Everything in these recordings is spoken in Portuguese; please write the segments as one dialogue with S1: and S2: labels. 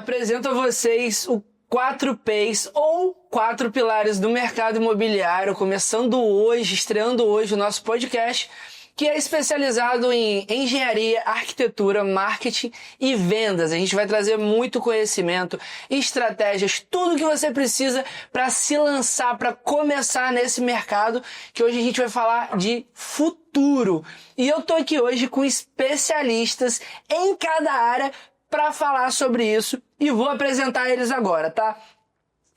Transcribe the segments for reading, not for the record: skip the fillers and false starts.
S1: apresento a vocês o 4Ps, ou 4 pilares do mercado imobiliário, começando hoje, estreando hoje o nosso podcast, que é especializado em engenharia, arquitetura, marketing e vendas. A gente vai trazer muito conhecimento, estratégias, tudo que você precisa para se lançar, para começar nesse mercado, que hoje a gente vai falar de futuro. E eu tô aqui hoje com especialistas em cada área para falar sobre isso e vou apresentar eles agora, tá?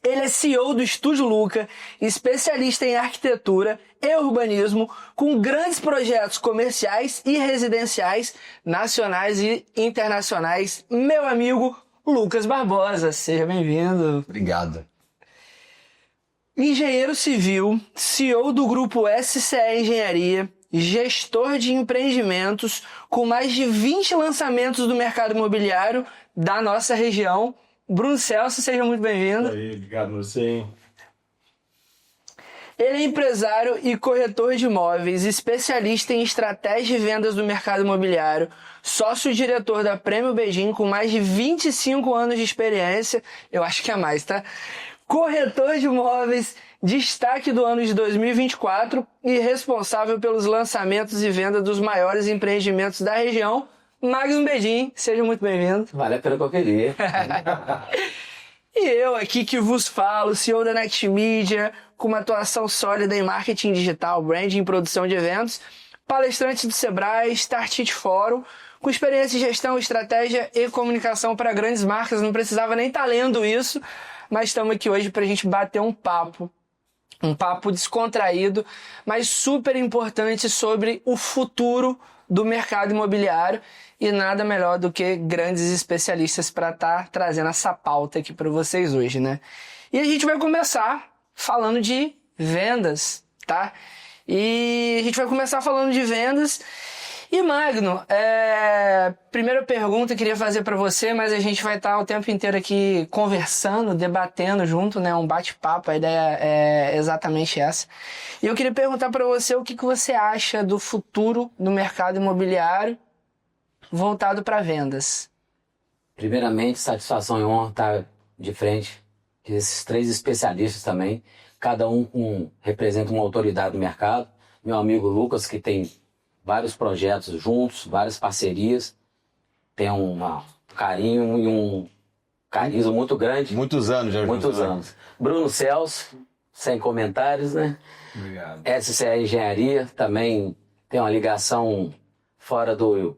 S1: Ele é CEO do Estúdio Luca, especialista em arquitetura e urbanismo, com grandes projetos comerciais e residenciais, nacionais e internacionais. Meu amigo Lucas Barbosa, seja bem-vindo.
S2: Obrigado.
S1: Engenheiro civil, CEO do grupo SCE Engenharia, gestor de empreendimentos, com mais de 20 lançamentos do mercado imobiliário da nossa região. Bruno Celso, seja muito bem-vindo.
S3: Obrigado a você.
S1: Ele é empresário e corretor de imóveis, especialista em estratégia e vendas do mercado imobiliário, sócio-diretor da Prêmio Beijing com mais de 25 anos de experiência, eu acho que é mais, tá? Corretor de imóveis, destaque do ano de 2024 e responsável pelos lançamentos e vendas dos maiores empreendimentos da região. Magnum Beijing, seja muito bem-vindo.
S2: Valeu pelo que eu queria.
S1: E eu aqui que vos falo, CEO da Next Media, com uma atuação sólida em marketing digital, branding e produção de eventos, palestrante do Sebrae, Startit Fórum, com experiência em gestão, estratégia e comunicação para grandes marcas. Não precisava nem estar lendo isso, mas estamos aqui hoje para a gente bater um papo descontraído, mas super importante sobre o futuro do mercado imobiliário, e nada melhor do que grandes especialistas para estar trazendo essa pauta aqui para vocês hoje, né? E a gente vai começar falando de vendas, tá? E a gente vai começar falando de vendas. E Magno, primeira pergunta que eu queria fazer para você, mas a gente vai estar o tempo inteiro aqui conversando, debatendo junto, né? Um bate-papo, a ideia é exatamente essa. E eu queria perguntar para você o que você acha do futuro do mercado imobiliário voltado para vendas.
S2: Primeiramente, satisfação e honra estar de frente desses 3 especialistas também, cada um representa uma autoridade do mercado. Meu amigo Lucas, que tem vários projetos juntos, várias parcerias, tem um carinho e um carisma muito grande.
S3: Muitos anos já.
S2: Muitos anos. Bruno Celso, sem comentários, né?
S3: Obrigado.
S2: SCE Engenharia, também tem uma ligação fora do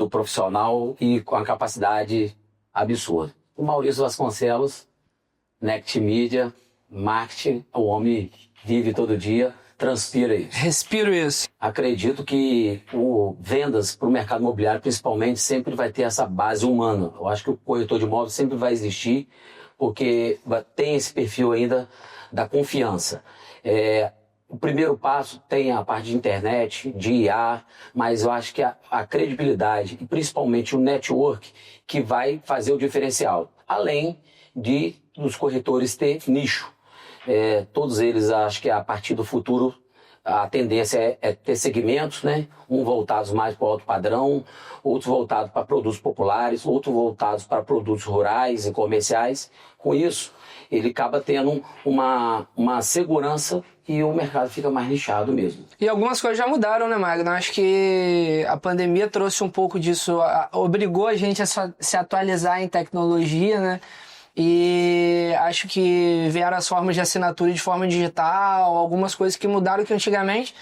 S2: profissional e com a capacidade absurda. O Maurício Vasconcelos, Next Media, marketing, o homem vive todo dia, transpira isso.
S1: Respiro isso.
S2: Acredito que vendas para o mercado imobiliário, principalmente, sempre vai ter essa base humana. Eu acho que o corretor de imóveis sempre vai existir, porque tem esse perfil ainda da confiança. O primeiro passo tem a parte de internet, de IA, mas eu acho que a credibilidade e principalmente o network que vai fazer o diferencial. Além dos corretores ter nicho. Todos eles, acho que a partir do futuro, a tendência é ter segmentos, né? Um voltados mais para o alto padrão, outros voltados para produtos populares, outros voltados para produtos rurais e comerciais. Com isso, ele acaba tendo uma segurança e o mercado fica mais nichado mesmo.
S1: E algumas coisas já mudaram, né, Magno? Acho que a pandemia trouxe um pouco disso, obrigou a gente a se atualizar em tecnologia, né? E acho que vieram as formas de assinatura de forma digital, algumas coisas que mudaram, que antigamente,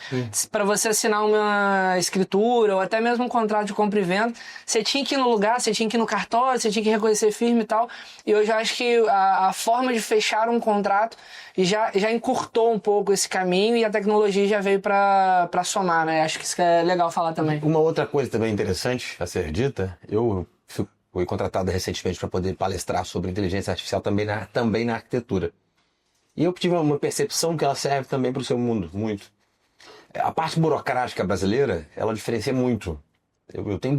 S1: para você assinar uma escritura ou até mesmo um contrato de compra e venda, você tinha que ir no lugar, você tinha que ir no cartório, você tinha que reconhecer firme e tal. E hoje eu acho que a forma de fechar um contrato já encurtou um pouco esse caminho e a tecnologia já veio para somar, né? Acho que isso é legal falar também.
S3: Uma outra coisa também interessante a ser dita, eu fui contratado recentemente para poder palestrar sobre inteligência artificial também na arquitetura. E eu tive uma percepção que ela serve também para o seu mundo, muito. A parte burocrática brasileira, ela diferencia muito. Eu tenho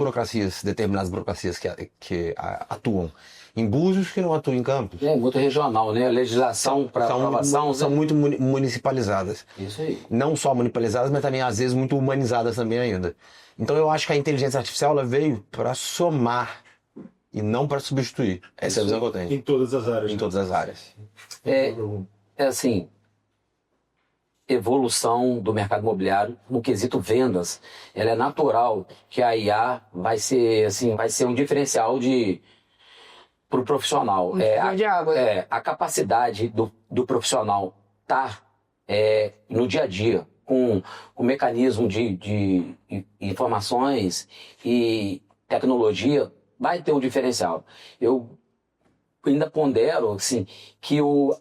S3: determinadas burocracias que atuam em Búzios que não atuam em Campos.
S2: Muito regional, né? A legislação para aprovação...
S3: São muito municipalizadas.
S2: Isso aí.
S3: Não só municipalizadas, mas também às vezes muito humanizadas também ainda. Então eu acho que a inteligência artificial ela veio para somar e não para substituir. Essa é a visão que eu tenho.
S4: Em todas as áreas.
S3: Em todas as áreas.
S2: É assim, evolução do mercado imobiliário no quesito vendas, ela é natural que a IA vai ser um diferencial para o profissional.
S1: De água.
S2: A capacidade do profissional estar no dia a dia com o mecanismo de informações e tecnologia vai ter um diferencial. Eu ainda pondero assim, que o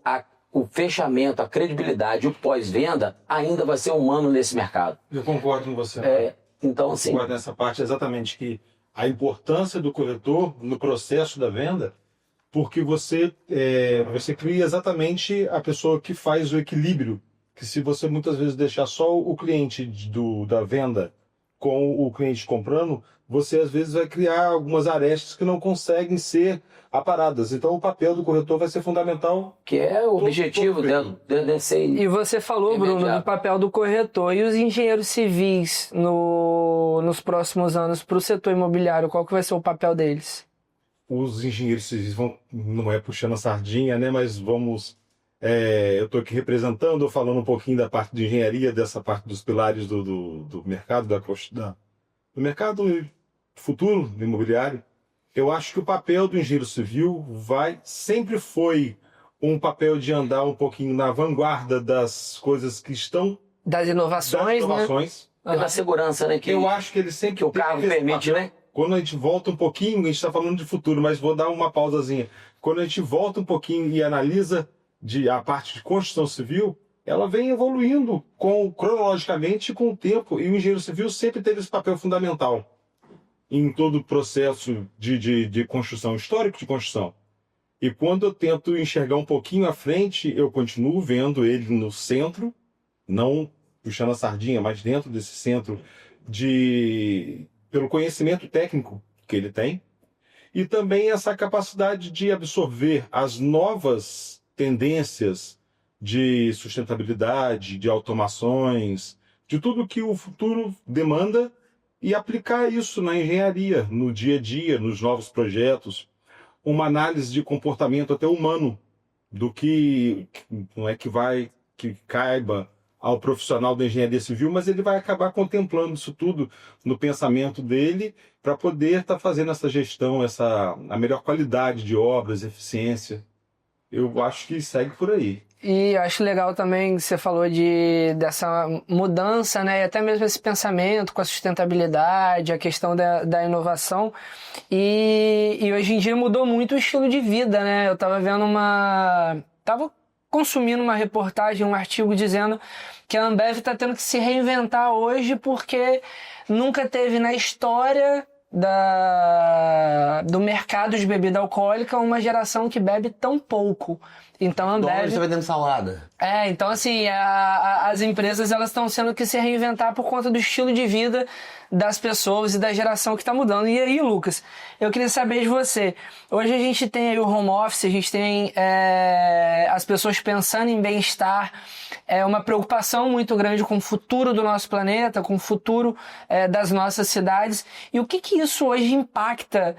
S2: fechamento, a credibilidade, o pós-venda ainda vai ser humano nesse mercado.
S4: Eu concordo com você.
S2: Então, assim,
S4: concordo nessa parte exatamente, que a importância do corretor no processo da venda, porque você cria exatamente a pessoa que faz o equilíbrio, que se você muitas vezes deixar só o cliente da venda com o cliente comprando, você às vezes vai criar algumas arestas que não conseguem ser aparadas. Então o papel do corretor vai ser fundamental.
S2: Que é o objetivo desse...
S1: E você falou, Bruno, do papel do corretor. E os engenheiros civis nos próximos anos para o setor imobiliário, qual que vai ser o papel deles?
S4: Os engenheiros civis vão, não é puxando a sardinha, né? Mas vamos... eu estou aqui representando, falando um pouquinho da parte de engenharia, dessa parte dos pilares do mercado, do mercado futuro do imobiliário. Eu acho que o papel do engenheiro civil sempre foi um papel de andar um pouquinho na vanguarda das coisas que estão...
S1: Das inovações,
S2: né? Da segurança, né?
S4: Eu acho que ele sempre...
S2: Que o carro permite, né?
S4: Quando a gente volta um pouquinho, a gente está falando de futuro, mas vou dar uma pausazinha. Quando a gente volta um pouquinho e analisa a parte de construção civil, ela vem evoluindo cronologicamente com o tempo, e o engenheiro civil sempre teve esse papel fundamental em todo o processo de construção, histórico de construção. E quando eu tento enxergar um pouquinho à frente, eu continuo vendo ele no centro, não puxando a sardinha, mas dentro desse centro, pelo conhecimento técnico que ele tem, e também essa capacidade de absorver as novas tendências de sustentabilidade, de automações, de tudo que o futuro demanda, e aplicar isso na engenharia, no dia a dia, nos novos projetos. Uma análise de comportamento até humano, do que não é que caiba ao profissional da engenharia civil, mas ele vai acabar contemplando isso tudo no pensamento dele para poder estar fazendo essa gestão, a melhor qualidade de obras, eficiência. Eu acho que segue por aí.
S1: E acho legal também que você falou dessa mudança, né? E até mesmo esse pensamento com a sustentabilidade, a questão da inovação. E hoje em dia mudou muito o estilo de vida, né? Eu tava vendo tava consumindo uma reportagem, um artigo dizendo que a Ambev está tendo que se reinventar hoje porque nunca teve na história do mercado de bebida alcoólica uma geração que bebe tão pouco. Então a Ambev...
S3: Você vai dando salada.
S1: Então assim, as empresas elas estão tendo que se reinventar por conta do estilo de vida das pessoas e da geração que está mudando. E aí, Lucas, eu queria saber de você. Hoje a gente tem aí o home office, a gente tem as pessoas pensando em bem-estar, uma preocupação muito grande com o futuro do nosso planeta, com o futuro das nossas cidades. E o que isso hoje impacta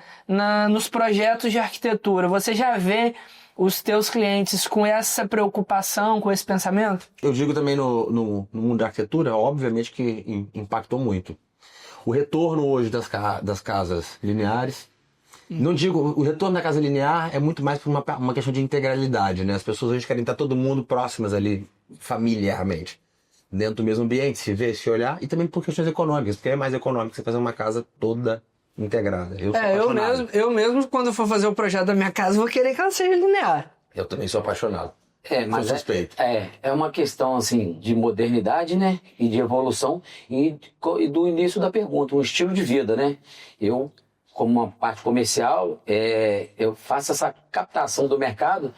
S1: nos projetos de arquitetura? Você já vê os teus clientes com essa preocupação, com esse pensamento?
S3: Eu digo também no mundo da arquitetura, obviamente que impactou muito. O retorno hoje das casas lineares, não digo, o retorno da casa linear é muito mais por uma questão de integralidade, né? As pessoas hoje querem estar todo mundo próximas ali, familiarmente, dentro do mesmo ambiente, se ver, se olhar, e também por questões econômicas, porque é mais econômico você fazer uma casa toda integrada.
S1: Eu mesmo, quando for fazer o projeto da minha casa, vou querer que ela seja linear.
S3: Eu também sou apaixonado.
S2: Mas
S3: sou suspeito.
S2: É uma questão assim de modernidade, né? E de evolução e do início da pergunta, um estilo de vida, né? Eu, como uma parte comercial, eu faço essa captação do mercado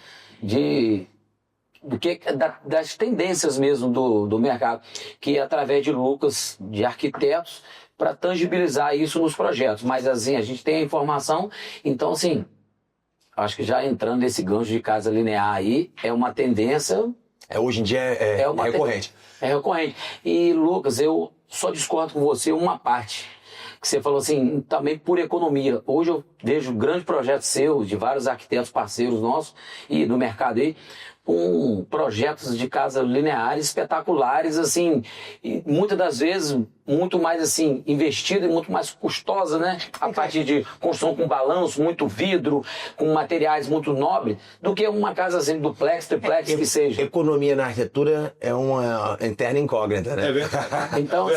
S2: das tendências mesmo do mercado, que é através de Lucas, de arquitetos, para tangibilizar isso nos projetos. Mas assim, a gente tem a informação, então assim, acho que já entrando nesse gancho de casa linear aí, é uma tendência...
S3: Hoje em dia é recorrente.
S2: É recorrente. E Lucas, eu só discordo com você uma parte. que você falou assim, também por economia. Hoje eu vejo grandes projetos seus, de vários arquitetos parceiros nossos e do mercado aí, com projetos de casa lineares espetaculares, assim, e muitas das vezes muito mais assim investida e muito mais custosa, né? A parte de construção com balanço, muito vidro, com materiais muito nobres, do que uma casa assim, duplex, triplex, que seja.
S3: Economia na arquitetura é uma interna incógnita, né?
S4: É verdade.
S2: Então,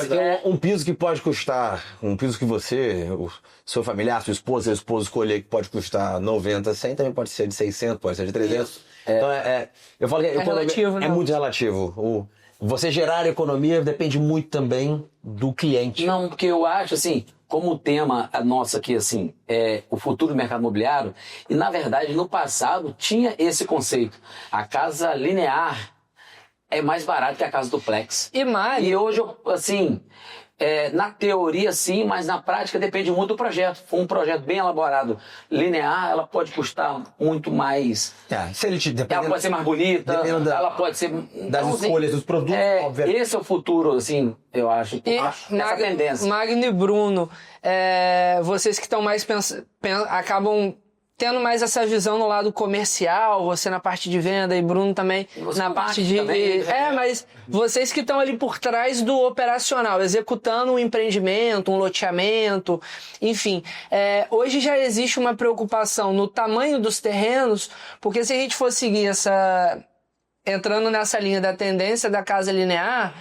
S3: Um piso que pode custar, um piso que você, o seu familiar, sua esposa, seu esposo escolher que pode custar 90, 100, também pode ser de 600, pode ser de 300. Então eu falo que
S1: relativo, né?
S3: É muito relativo. Você gerar economia depende muito também do cliente.
S2: não, porque eu acho assim, como o tema nosso aqui assim, é o futuro do mercado imobiliário, e na verdade no passado tinha esse conceito. A casa linear é mais barata que a casa duplex.
S1: E mais,
S2: E hoje, assim, na teoria sim, mas na prática depende muito do projeto. Se for um projeto bem elaborado, linear, ela pode custar muito mais.
S3: Se ele te
S2: Ela pode ser mais bonita,
S3: dependendo
S2: ela pode ser...
S3: das
S2: Então, assim,
S3: escolhas dos produtos, obviamente.
S2: esse é o futuro, assim, eu acho. Essa tendência.
S1: Magno e Bruno, vocês que estão mais acabam tendo mais essa visão no lado comercial, você na parte de venda e Bruno também
S2: Você
S1: na
S2: no
S1: parte
S2: marketing
S1: de...
S2: também.
S1: Mas vocês que estão ali por trás do operacional, executando um empreendimento, um loteamento, enfim. Hoje já existe uma preocupação no tamanho dos terrenos, porque se a gente for seguir entrando nessa linha da tendência da casa linear,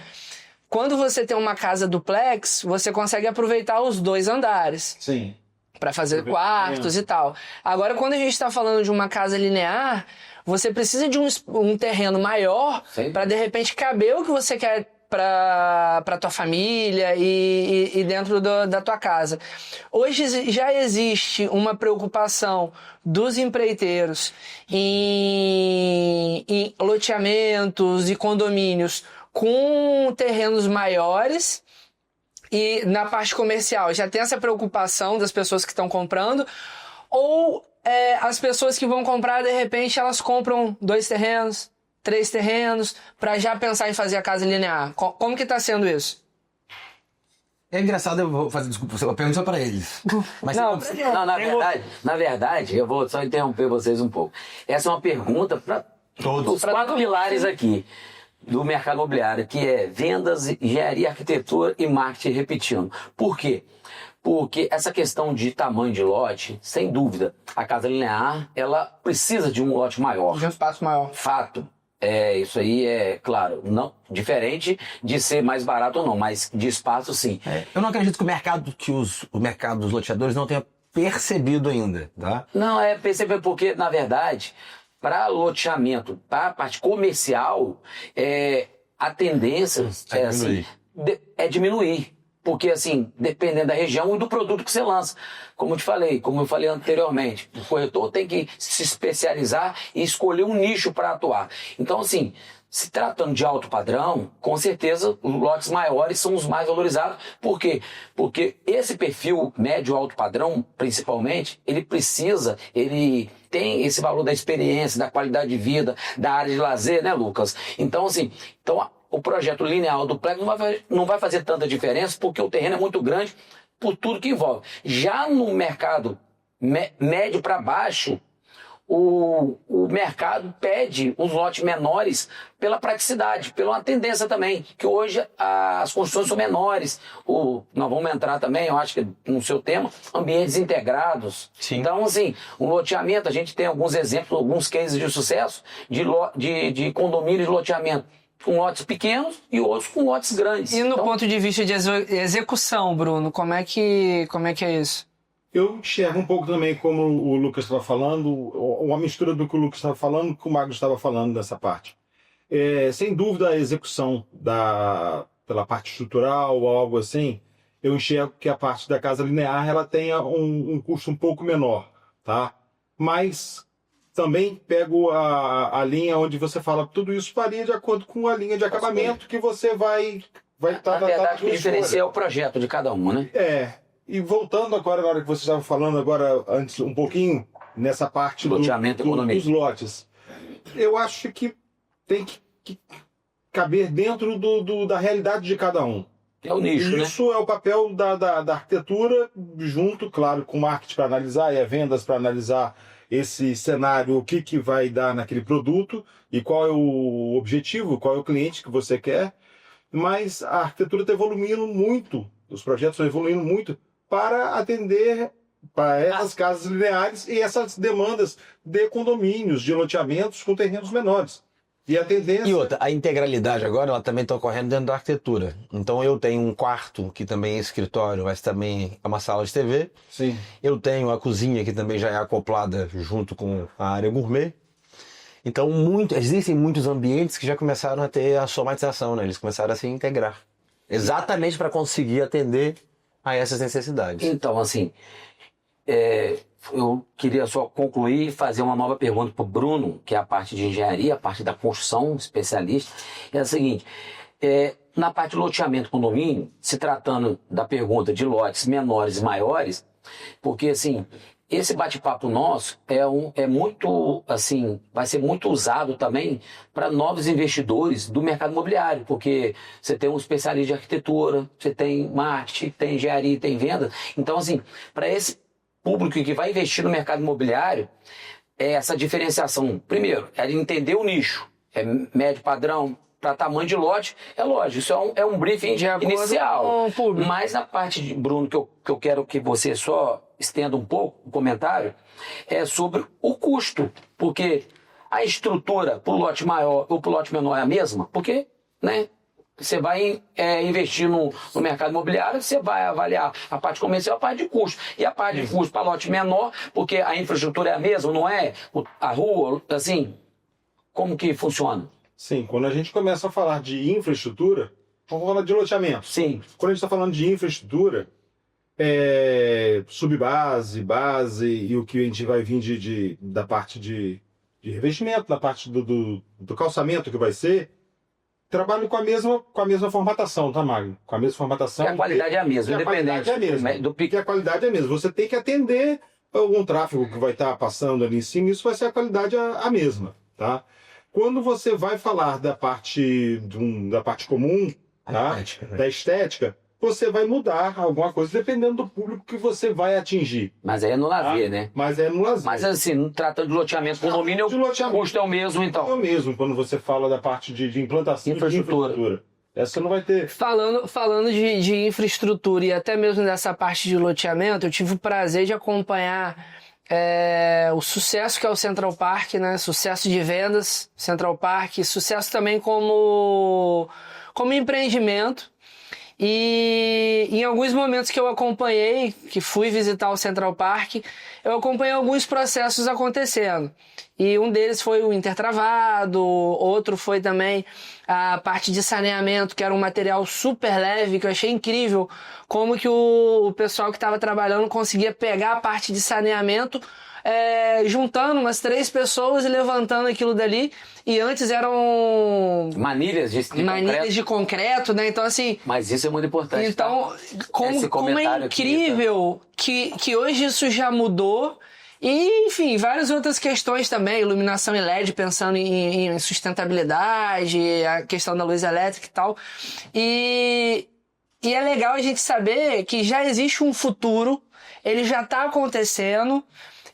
S1: quando você tem uma casa duplex, você consegue aproveitar os 2 andares.
S4: Sim.
S1: Para fazer quartos e tal. Agora, quando a gente está falando de uma casa linear, você precisa de um terreno maior para, de repente, caber o que você quer para tua família e dentro da tua casa. Hoje já existe uma preocupação dos empreiteiros em loteamentos e condomínios com terrenos maiores. E na parte comercial, já tem essa preocupação das pessoas que estão comprando? Ou as pessoas que vão comprar, de repente, elas compram 2 terrenos, 3 terrenos, para já pensar em fazer a casa linear? Como que está sendo isso?
S3: É engraçado, eu vou fazer, desculpa, eu pergunto só para eles. Mas
S2: Não, na verdade, eu vou só interromper vocês um pouco. Essa é uma pergunta para
S3: todos
S2: os 4 pilares aqui do mercado imobiliário, que é vendas, engenharia, arquitetura e marketing, repetindo. Por quê? Porque essa questão de tamanho de lote, sem dúvida, a casa linear, ela precisa de um lote maior.
S1: De um espaço maior.
S2: Fato. Isso aí é, claro, não diferente de ser mais barato ou não, mas de espaço sim.
S3: Eu não acredito que o mercado dos loteadores não tenha percebido ainda, tá?
S2: Não, perceber porque, na verdade, para loteamento, para a parte comercial, a tendência é diminuir. Porque, assim, dependendo da região e do produto que você lança. Como eu falei anteriormente, o corretor tem que se especializar e escolher um nicho para atuar. Então, assim, se tratando de alto padrão, com certeza os lotes maiores são os mais valorizados. Por quê? Porque esse perfil médio alto padrão, principalmente, ele tem esse valor da experiência, da qualidade de vida, da área de lazer, né, Lucas? Então, assim, o projeto linear duplex não vai fazer tanta diferença porque o terreno é muito grande por tudo que envolve. Já no mercado médio para baixo, o mercado pede os lotes menores pela praticidade, pela uma tendência também, que hoje as construções são menores. Nós vamos entrar também, eu acho que no seu tema, ambientes integrados.
S3: Sim.
S2: Então, assim, o loteamento, a gente tem alguns exemplos, alguns cases de sucesso de condomínio de loteamento com lotes pequenos e outros com lotes grandes.
S1: E no ponto de vista de execução, Bruno, como é que é isso?
S4: Eu enxergo um pouco também como o Lucas estava falando, uma mistura do que o Lucas estava falando com o que o Magno estava falando nessa parte. Sem dúvida, a execução pela parte estrutural ou algo assim, eu enxergo que a parte da casa linear ela tenha um custo um pouco menor, tá? Mas também pego a linha onde você fala tudo isso varia de acordo com a linha de acabamento que você vai estar...
S2: Na verdade, o que diferencia é o projeto de cada um, né?
S4: E voltando agora, na hora que você estava falando agora, antes um pouquinho, nessa parte
S2: loteamento
S4: dos lotes, eu acho que tem que caber dentro da realidade de cada um.
S2: É o nicho, né?
S4: Isso é o papel da arquitetura, junto, claro, com o marketing para analisar, e a vendas para analisar esse cenário, o que vai dar naquele produto e qual é o objetivo, qual é o cliente que você quer. Mas a arquitetura está evoluindo muito, os projetos estão evoluindo muito para atender para essas casas lineares e essas demandas de condomínios, de loteamentos com terrenos menores. E a tendência...
S3: E outra, a integralidade agora, ela também está ocorrendo dentro da arquitetura. Então eu tenho um quarto que também é escritório, mas também é uma sala de TV.
S4: Sim.
S3: Eu tenho a cozinha que também já é acoplada junto com a área gourmet. Então existem muitos ambientes que já começaram a ter a somatização, né? Eles começaram a se integrar. Exatamente para conseguir atender a essas necessidades.
S2: Então, assim, eu queria só concluir e fazer uma nova pergunta para o Bruno, que é a parte de engenharia, a parte da construção, especialista. É a seguinte, na parte de loteamento condomínio, se tratando da pergunta de lotes menores e maiores, porque assim, esse bate-papo nosso é muito, assim, vai ser muito usado também para novos investidores do mercado imobiliário, porque você tem um especialista de arquitetura, você tem marketing, tem engenharia, tem venda. Então, assim, para esse público que vai investir no mercado imobiliário, essa diferenciação, primeiro, é de entender o nicho, médio padrão, para tamanho de lote, é lógico, isso é um briefing inicial. Mas na parte de Bruno, que eu quero que você só estenda um pouco o comentário, é sobre o custo, porque a estrutura para o lote maior ou para o lote menor é a mesma, porque, né? Você vai investir no mercado imobiliário, você vai avaliar a parte comercial, a parte de custo. E a parte de custo para lote menor, porque a infraestrutura é a mesma, não é? A rua, assim, como que funciona?
S4: Sim, quando a gente começa a falar de infraestrutura, vamos falar de loteamento.
S2: Sim.
S4: Quando a gente está falando de infraestrutura, subbase, base e o que a gente vai vir da parte de revestimento, da parte do calçamento que vai ser, trabalho com a mesma formatação, tá, Magno? Com a mesma formatação.
S2: E a qualidade é a mesma, independente.
S4: A mesma. Porque a qualidade é a mesma. Você tem que atender algum tráfego que vai estar passando ali em cima, isso vai ser a qualidade a mesma, tá? Quando você vai falar da parte comum, tá? Da estética, você vai mudar alguma coisa dependendo do público que você vai atingir.
S2: Mas aí é no lazer, né?
S4: Mas é no lazer.
S2: Mas assim, tratando de loteamento condomínio, o custo é o mesmo, então.
S4: É o mesmo quando você fala da parte de implantação de infraestrutura. Essa não vai ter.
S1: Falando de infraestrutura e até mesmo dessa parte de loteamento, eu tive o prazer de acompanhar o sucesso que é o Central Park, né? Sucesso de vendas, Central Park, sucesso também como empreendimento. E em alguns momentos que eu acompanhei, que fui visitar o Central Park, eu acompanhei alguns processos acontecendo. E um deles foi o intertravado, outro foi também a parte de saneamento, que era um material super leve, que eu achei incrível como que o pessoal que estava trabalhando conseguia pegar a parte de saneamento, juntando umas 3 pessoas e levantando aquilo dali. E antes eram
S2: manilhas
S1: de concreto, né? Então, assim...
S2: Mas isso é muito importante.
S1: Então, como é incrível que hoje isso já mudou. E, enfim, várias outras questões também, iluminação em LED, pensando em sustentabilidade, a questão da luz elétrica e tal. E é legal a gente saber que já existe um futuro, ele já está acontecendo,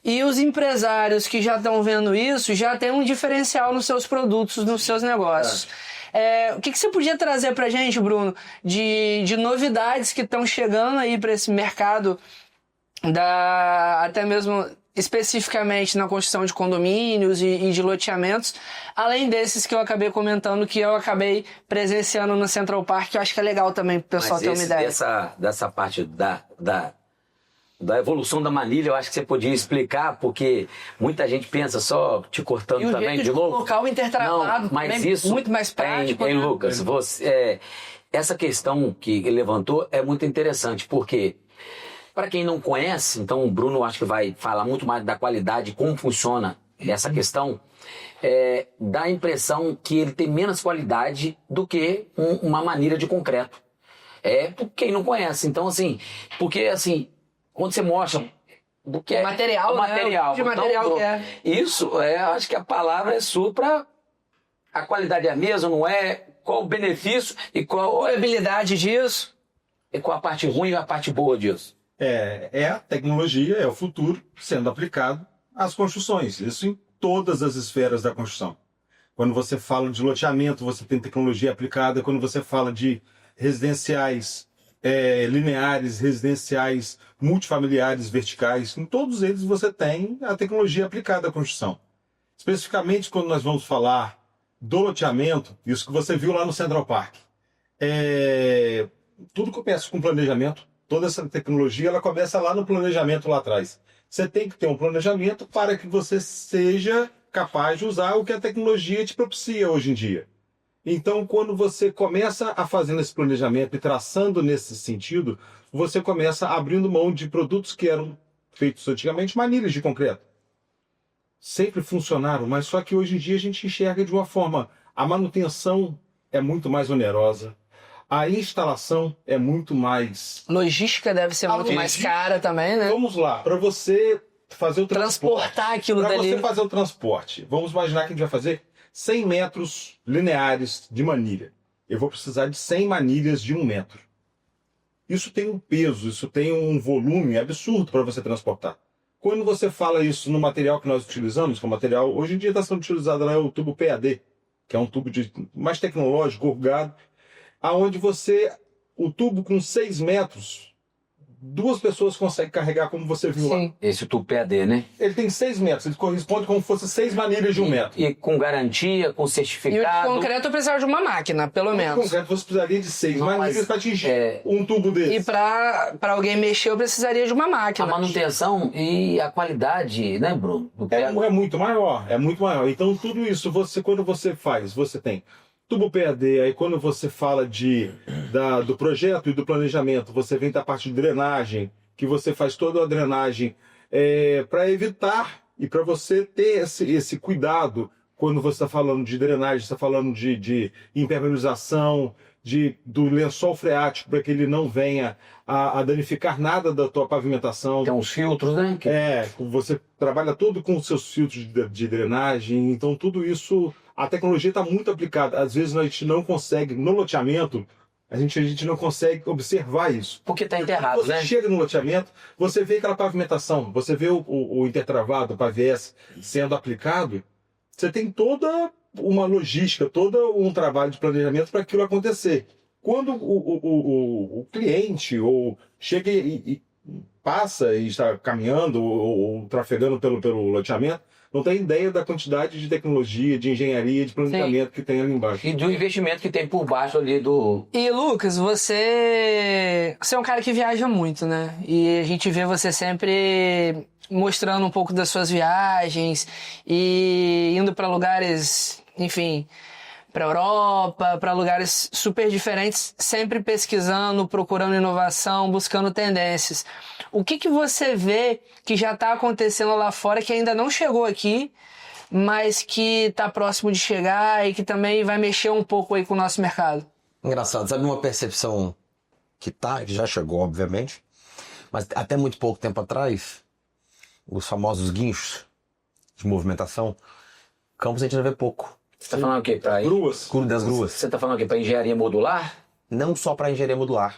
S1: e os empresários que já estão vendo isso já têm um diferencial nos seus produtos, nos seus negócios. O que você podia trazer pra gente, Bruno, de novidades que estão chegando aí para esse mercado, até mesmo especificamente na construção de condomínios e de loteamentos, além desses que eu acabei comentando, que eu acabei presenciando no Central Park, que eu acho que é legal também pro pessoal ter uma ideia.
S2: Dessa parte da evolução da manilha, eu acho que você podia explicar, porque muita gente pensa, só te cortando
S1: e
S2: também
S1: de
S2: novo.
S1: Colocar o intertravado,
S2: não, mas isso
S1: muito mais prático.
S2: Lucas, essa questão que ele levantou é muito interessante, porque para quem não conhece, então o Bruno acho que vai falar muito mais da qualidade, como funciona essa questão, dá a impressão que ele tem menos qualidade do que uma manilha de concreto. Por quem não conhece. Então, assim, porque assim, quando você mostra do que é
S1: material,
S2: o material,
S1: de material que é.
S2: Isso, acho que a palavra é sua para a qualidade é a mesma, não é? Qual o benefício e qual
S1: a habilidade disso?
S2: E qual a parte ruim e a parte boa disso?
S4: É a tecnologia, é o futuro sendo aplicado às construções. Isso em todas as esferas da construção. Quando você fala de loteamento, você tem tecnologia aplicada. Quando você fala de residenciais lineares, residenciais multifamiliares, verticais, em todos eles você tem a tecnologia aplicada à construção. Especificamente quando nós vamos falar do loteamento, isso que você viu lá no Central Park. Tudo começa com planejamento. Toda essa tecnologia ela começa lá no planejamento lá atrás. Você tem que ter um planejamento para que você seja capaz de usar o que a tecnologia te propicia hoje em dia. Então, quando você começa a fazer esse planejamento e traçando nesse sentido, você começa abrindo mão de produtos que eram feitos antigamente, manilhas de concreto. Sempre funcionaram, mas só que hoje em dia a gente enxerga de uma forma. A manutenção é muito mais onerosa. A instalação é muito mais...
S1: Logística deve ser muito mais cara também, né?
S4: Vamos lá, para você fazer o
S1: transportar aquilo dali.
S4: Para você fazer o transporte, vamos imaginar que a gente vai fazer 100 metros lineares de manilha. Eu vou precisar de 100 manilhas de 1 metro. Isso tem um peso, isso tem um volume absurdo para você transportar. Quando você fala isso no material que nós utilizamos, que é o material, hoje em dia está sendo utilizado lá o tubo PAD, que é um tubo mais tecnológico, rugado, aonde o tubo com 6 metros, 2 pessoas conseguem carregar, como você viu lá.
S2: Esse tubo PAD, né?
S4: Ele tem 6 metros, ele corresponde como se fosse 6 manilhas de 1 metro.
S2: E com garantia, com
S1: E o
S2: certificado.
S1: concreto eu precisava de uma máquina, pelo menos.
S4: O concreto você precisaria de 6 manilhas para atingir um tubo desse.
S1: E para alguém mexer eu precisaria de uma máquina.
S2: A manutenção e a qualidade, né, Bruno?
S4: É muito maior, é muito maior. Então tudo isso, quando você faz, você tem tubo PAD, aí quando você fala do projeto e do planejamento, você vem da parte de drenagem, que você faz toda a drenagem para evitar e para você ter esse cuidado quando você está falando de drenagem, está falando de impermeabilização, do lençol freático, para que ele não venha a danificar nada da tua pavimentação.
S2: Tem uns filtros, né?
S4: Você trabalha todo com os seus filtros de drenagem, então tudo isso... A tecnologia está muito aplicada. Às vezes a gente não consegue, no loteamento, a gente não consegue observar isso.
S2: Porque está enterrado,
S4: você
S2: né?
S4: Você chega no loteamento, você vê aquela pavimentação, você vê o intertravado, o pavés sendo aplicado, você tem toda uma logística, todo um trabalho de planejamento para aquilo acontecer. Quando o cliente chega e passa e está caminhando ou trafegando pelo loteamento, não tem ideia da quantidade de tecnologia, de engenharia, de planejamento que tem ali embaixo.
S2: E do investimento que tem por baixo ali do...
S1: E Lucas, você é um cara que viaja muito, né? E a gente vê você sempre mostrando um pouco das suas viagens e indo para lugares, enfim, para Europa, para lugares super diferentes, sempre pesquisando, procurando inovação, buscando tendências. O que você vê que já está acontecendo lá fora, que ainda não chegou aqui, mas que está próximo de chegar e que também vai mexer um pouco aí com o nosso mercado?
S3: Engraçado, sabe uma percepção que já chegou, obviamente, mas até muito pouco tempo atrás, os famosos guinchos de movimentação, Campos a gente ainda vê pouco.
S2: Você está falando o quê?
S4: Gruas.
S3: Das gruas.
S2: Você está falando o quê? Para engenharia modular?
S3: Não só para engenharia modular.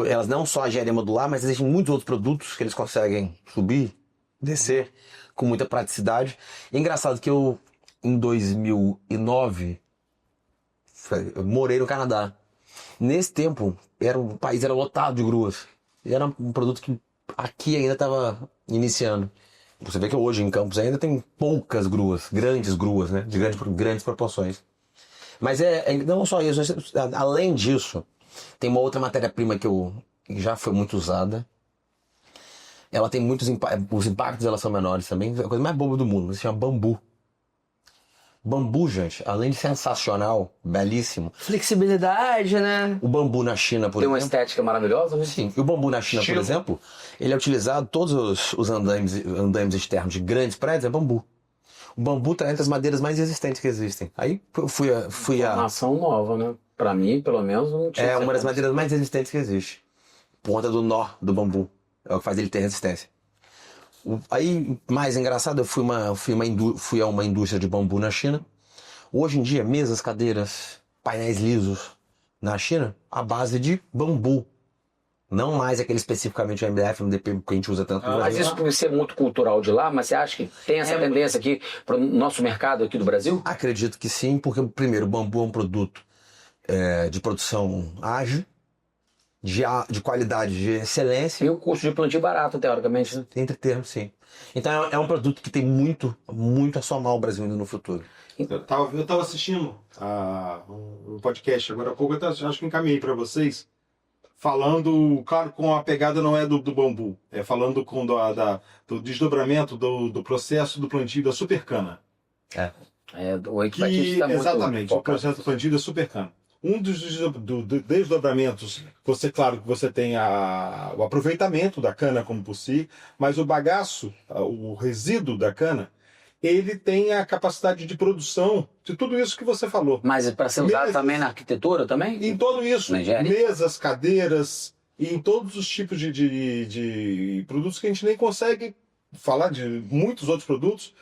S3: Elas não só a engenharia modular, mas existem muitos outros produtos que eles conseguem subir, descer, com muita praticidade. E é engraçado que eu, em 2009, eu morei no Canadá. Nesse tempo, o país era lotado de gruas. E era um produto que aqui ainda estava iniciando. Você vê que hoje em Campos ainda tem poucas gruas, grandes gruas, né? De grandes proporções. Mas não só isso, além disso, tem uma outra matéria-prima que já foi muito usada. Ela tem muitos os impactos dela são menores também. É a coisa mais boba do mundo, se chama bambu. Bambu, gente, além de sensacional, belíssimo.
S1: Flexibilidade, né?
S3: O bambu na China, por
S2: Tem uma
S3: exemplo.
S2: estética maravilhosa, né?
S3: Sim. E o bambu na China, por exemplo, ele é utilizado, todos os andaimes externos de grandes prédios é bambu. O bambu está entre as madeiras mais resistentes que existem. Aí eu fui a...
S2: Uma ação nova, né? Pra mim, pelo menos, não tinha.
S3: É uma das madeiras mais resistentes que existe. Ponta do nó do bambu. É o que faz ele ter resistência. Aí, mais engraçado, eu fui a uma indústria de bambu na China. Hoje em dia, mesas, cadeiras, painéis lisos na China, à base de bambu. Não mais aquele especificamente o MDF, MDP que a gente usa tanto no
S2: Mas
S3: Brasil.
S2: isso pode ser muito cultural de lá, mas você acha que tem essa tendência aqui para o nosso mercado aqui do Brasil?
S3: Acredito que sim, porque, primeiro, o bambu é um produto de produção ágil, de qualidade, de excelência.
S2: E o custo de plantio barato, teoricamente, né?
S3: Entre termos, sim. Então é um produto que tem muito, muito a somar ao Brasil ainda no futuro.
S4: Eu tava assistindo um podcast agora há pouco, acho que encaminhei para vocês, falando, claro, com a pegada não é do bambu, é falando do desdobramento do processo do plantio da supercana.
S2: O equipatista tá muito
S4: Exatamente, o
S2: focado.
S4: processo do plantio da supercana. Um dos desdobramentos, claro que você tem o aproveitamento da cana como por si, mas o bagaço, o resíduo da cana, ele tem a capacidade de produção de tudo isso que você falou.
S2: Mas para ser usado também na arquitetura também?
S4: Em tudo isso,
S2: Na engenharia?
S4: mesas, cadeiras, e em todos os tipos de produtos que a gente nem consegue falar de muitos outros produtos,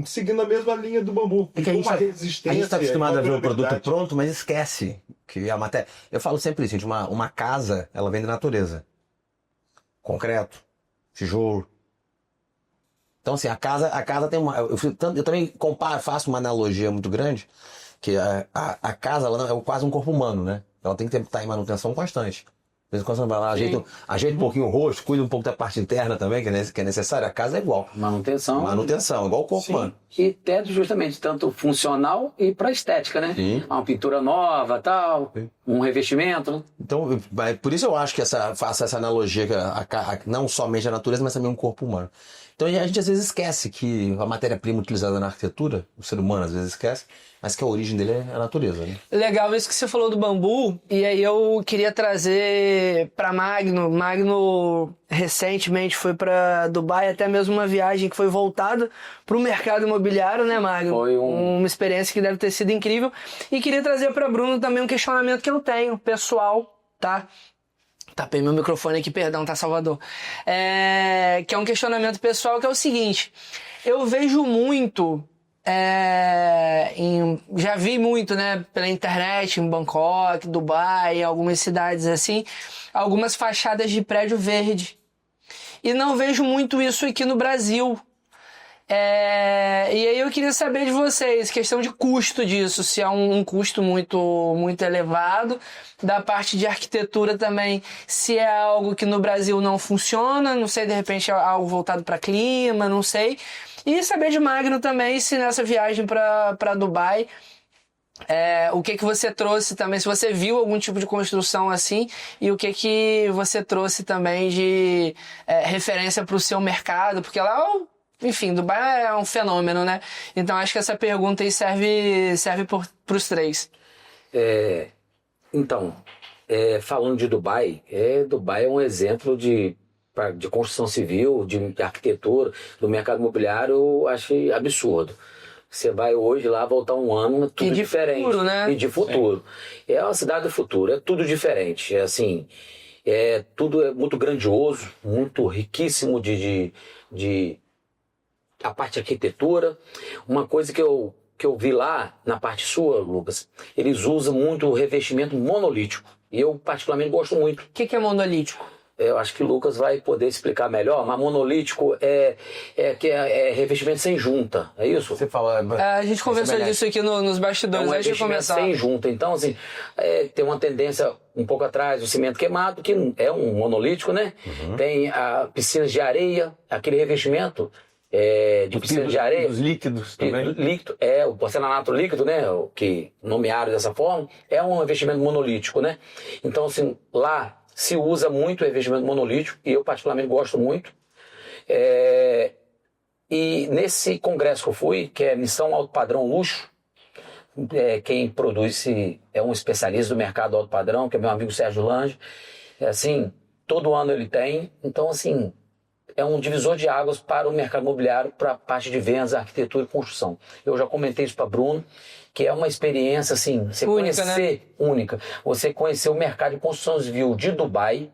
S4: seguindo a mesma linha do bambu.
S3: É que a gente
S4: uma
S3: tá-
S4: resistência.
S3: A gente está acostumado a ver o produto
S4: durabilidade.
S3: pronto, mas esquece que a matéria... Eu falo sempre isso, gente, uma casa, ela vem da natureza. Concreto, tijolo. Então, assim, a casa tem uma... Eu também faço uma analogia muito grande, que a casa ela é quase um corpo humano, né? Ela tem que estar em manutenção constante. De vez em quando você vai lá, ajeita um pouquinho o rosto, cuida um pouco da parte interna também, que é necessário. A casa é igual.
S2: Manutenção.
S3: Manutenção, igual o corpo
S2: Sim.
S3: humano.
S2: E tanto justamente, tanto funcional e para estética, né?
S3: Sim.
S2: Uma pintura nova, tal,
S3: Sim.
S2: um revestimento, né?
S3: Então, por isso eu acho que faço essa analogia, que não somente a natureza, mas também um corpo humano. Então a gente às vezes esquece que a matéria-prima utilizada na arquitetura, o ser humano às vezes esquece, mas que a origem dele é a natureza, né?
S1: Legal isso que você falou do bambu, e aí eu queria trazer para Magno. Magno recentemente foi para Dubai, até mesmo uma viagem que foi voltada para o mercado imobiliário, né, Magno?
S2: Foi
S1: uma experiência que deve ter sido incrível. E queria trazer para Bruno também um questionamento que eu tenho, pessoal, tá? Tapei meu microfone aqui, perdão, tá, Salvador? Que é um questionamento pessoal, que é o seguinte: eu vejo muito... já vi muito, né, pela internet, em Bangkok, Dubai, algumas cidades assim, algumas fachadas de prédio verde. E não vejo muito isso aqui no Brasil. E aí eu queria saber de vocês, questão de custo disso, se é um custo muito, muito elevado, da parte de arquitetura também, se é algo que no Brasil não funciona, não sei, de repente é algo voltado para clima, não sei. E saber de Magno também, se nessa viagem para Dubai, o que você trouxe também, se você viu algum tipo de construção assim, e o que você trouxe também de referência para o seu mercado, porque lá, enfim, Dubai é um fenômeno, né? Então acho que essa pergunta aí serve para os três.
S2: Então, falando de Dubai, Dubai é um exemplo de construção civil, de arquitetura, do mercado imobiliário, eu achei absurdo. Você vai hoje lá, voltar um ano, tudo diferente.
S1: Futuro, né?
S2: E de futuro. É uma cidade do futuro, é tudo diferente. Tudo é muito grandioso, muito riquíssimo de a parte de arquitetura. Uma coisa que eu vi lá, na parte sua, Lucas, eles usam muito o revestimento monolítico. E eu particularmente gosto muito.
S1: O que é monolítico?
S2: Eu acho que o Lucas vai poder explicar melhor, mas monolítico é revestimento sem junta, é isso?
S3: Você fala...
S1: A gente conversou disso aqui nos bastidores,
S2: um
S1: antes de
S2: revestimento
S1: começar.
S2: sem junta. Então, assim, tem uma tendência um pouco atrás, o cimento queimado, que é um monolítico, né?
S3: Uhum.
S2: Tem a piscinas de areia, aquele revestimento de piscinas de areia.
S3: Os líquidos também.
S2: Líquido, o porcelanato líquido, né? O que nomearam dessa forma, é um revestimento monolítico, né? Então, assim, lá se usa muito o revestimento monolítico, e eu particularmente gosto muito. E nesse congresso que eu fui, que é Missão Alto Padrão Luxo, quem produz é um especialista do mercado alto padrão, que é meu amigo Sérgio Lange. Assim, todo ano ele tem. Então, assim, é um divisor de águas para o mercado imobiliário, para a parte de vendas, arquitetura e construção. Eu já comentei isso para Bruno, que é uma experiência, assim, você
S1: única,
S2: conhecer, né? Única. Você conhecer o mercado de construção civil de Dubai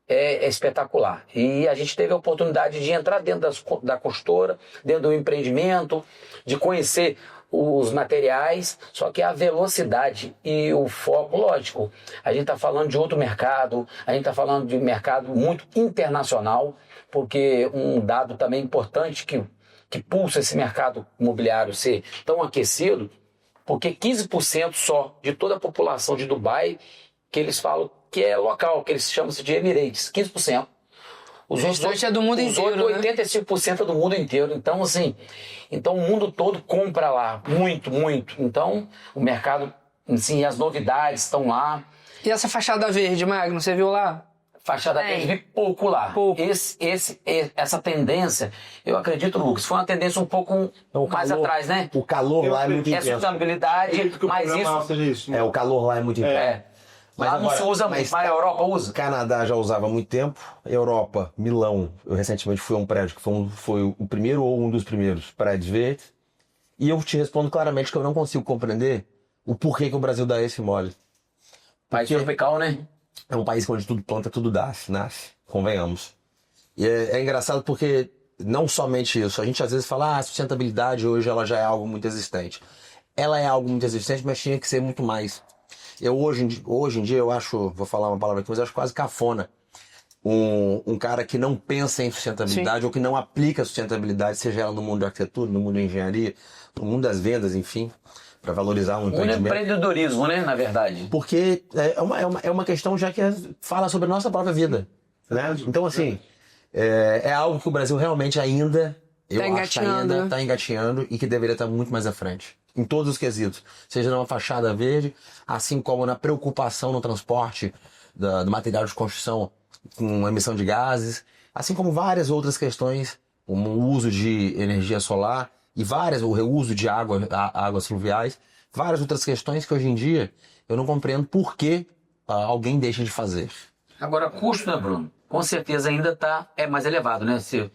S2: é espetacular. E a gente teve a oportunidade de entrar dentro da consultora, dentro do empreendimento, de conhecer os materiais, só que a velocidade e o foco, lógico, a gente está falando de outro mercado, a gente está falando de mercado muito internacional, porque um dado também importante que pulsa esse mercado imobiliário ser tão aquecido, porque 15% só de toda a população de Dubai, que eles falam que é local, que eles chamam de Emirates, 15%.
S1: Os restante é do mundo inteiro, né?
S2: 85% é do mundo inteiro. Então, assim, o mundo todo compra lá. Muito, muito. Então, o mercado, assim, as novidades estão lá.
S1: E essa fachada verde, Magno, você viu lá?
S2: Fachada verde, vi pouco lá.
S1: Pouco.
S2: Essa tendência, eu acredito, Lucas, foi uma tendência um pouco mais atrás, né?
S3: O calor lá é muito intenso.
S2: Sustentabilidade, mas isso...
S3: O calor lá é muito intenso.
S2: Mas lá não se usa muito, mas a Europa usa.
S3: Canadá já usava há muito tempo. Europa, Milão, eu recentemente fui a um prédio que foi o primeiro ou um dos primeiros prédios verdes. E eu te respondo claramente que eu não consigo compreender o porquê que o Brasil dá esse mole.
S2: País tropical, né?
S3: É um país onde tudo planta, tudo nasce, convenhamos. E é engraçado porque não somente isso. A gente às vezes fala, a sustentabilidade hoje ela já é algo muito existente. Ela é algo muito existente, mas tinha que ser muito mais. Hoje em dia eu acho, vou falar uma palavra aqui, mas eu acho quase cafona um cara que não pensa em sustentabilidade ou que não aplica sustentabilidade, seja ela no mundo de arquitetura, no mundo de engenharia, no mundo das vendas, enfim, para valorizar um empreendimento.
S2: Empreendedorismo, né, na verdade.
S3: Porque é uma questão já que fala sobre a nossa própria vida, né? Então, assim, é algo que o Brasil realmente ainda, eu acho que ainda está engatinhando e que deveria estar muito mais à frente. Em todos os quesitos, seja numa fachada verde, assim como na preocupação no transporte do material de construção com emissão de gases, assim como várias outras questões, como o uso de energia solar e o reuso de águas fluviais, várias outras questões que hoje em dia eu não compreendo por que alguém deixa de fazer.
S2: Agora, custo, né, Bruno? Com certeza ainda é mais elevado, né? Se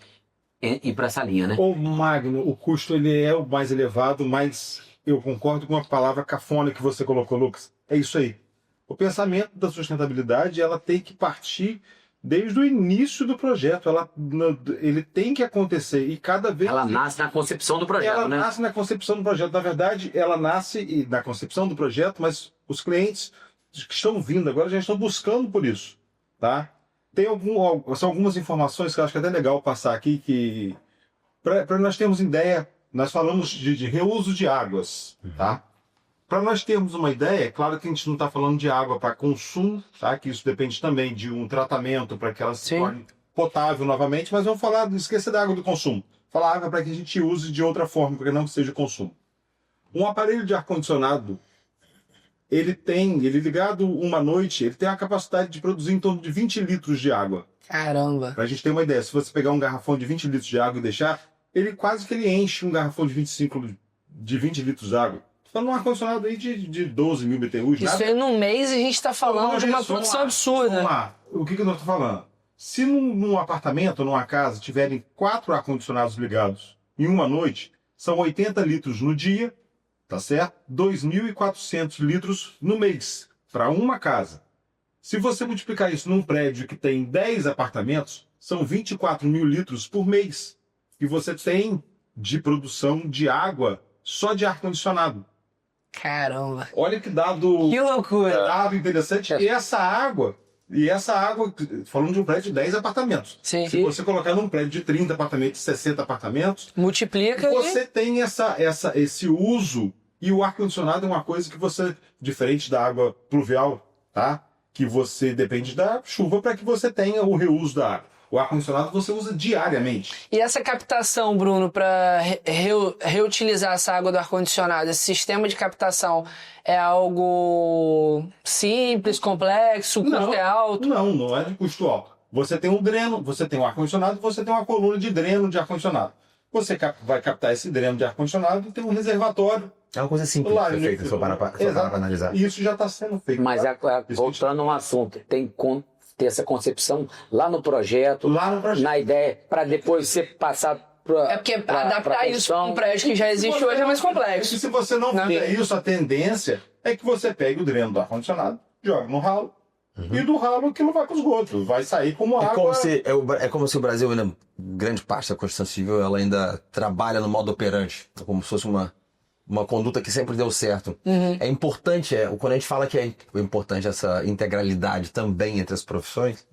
S2: ir para essa linha, né?
S4: O Magno, o custo ele é o mais elevado, mas eu concordo com a palavra cafona que você colocou, Lucas. É isso aí. O pensamento da sustentabilidade ela tem que partir desde o início do projeto. Ele tem que acontecer e cada vez...
S2: Ela nasce na concepção do projeto, né?
S4: Ela nasce na concepção do projeto. Na verdade, ela nasce na concepção do projeto, mas os clientes que estão vindo agora já estão buscando por isso, tá? São algumas informações que eu acho que é até legal passar aqui, que para nós termos ideia, nós falamos de reuso de águas, tá? Para nós termos uma ideia, é claro que a gente não está falando de água para consumo, tá? Que isso depende também de um tratamento para que ela se torne potável novamente, mas vamos esquecer da água do consumo. Falar água para que a gente use de outra forma, para que não seja consumo. Um aparelho de ar-condicionado, ele ligado uma noite, ele tem a capacidade de produzir em torno de 20 litros de água.
S1: Caramba!
S4: Pra gente ter uma ideia, se você pegar um garrafão de 20 litros de água e deixar, ele enche um garrafão de 20 litros de água. Falando num ar-condicionado aí de 12 mil BTUs.
S1: Isso aí num mês a gente está falando de uma produção absurda.
S4: Vamos lá. O que eu estou falando? Se num apartamento ou numa casa tiverem 4 ar-condicionados ligados em uma noite, são 80 litros no dia, tá certo? 2.400 litros no mês, para uma casa. Se você multiplicar isso num prédio que tem 10 apartamentos, são 24 mil litros por mês. Que você tem de produção de água só de ar-condicionado.
S1: Caramba!
S4: Olha que dado...
S1: Que loucura!
S4: Dado interessante. E essa água, falando de um prédio de 10 apartamentos.
S1: Sim.
S4: Se você colocar num prédio de 30 apartamentos, 60 apartamentos...
S1: Multiplica
S4: você tem esse uso. E o ar-condicionado é uma coisa que você... Diferente da água pluvial, tá? Que você depende da chuva para que você tenha o reuso da água. O ar-condicionado você usa diariamente.
S1: E essa captação, Bruno, para reutilizar essa água do ar-condicionado, esse sistema de captação é algo simples, complexo, o custo é alto?
S4: Não é de custo alto. Você tem um dreno, você tem um ar-condicionado, você tem uma coluna de dreno de ar-condicionado. Você vai captar esse dreno de ar-condicionado e tem um reservatório.
S3: É uma coisa simples de ser feita, se for para analisar.
S4: E isso já está sendo feito.
S2: Mas voltando ao assunto, tem ter essa concepção lá no projeto, na ideia, para depois você passar para...
S1: É porque adaptar isso para um prédio que já existe hoje é mais complexo.
S4: Se você não fizer isso, a tendência é que você pegue o dreno do ar-condicionado, joga no ralo, e do ralo aquilo vai para o esgoto, vai sair como água.
S3: É como se o Brasil, ainda, grande parte da construção civil, ela ainda trabalha no modo operante, como se fosse uma conduta que sempre deu certo. É importante, quando a gente fala que é importante essa integralidade também entre as profissões,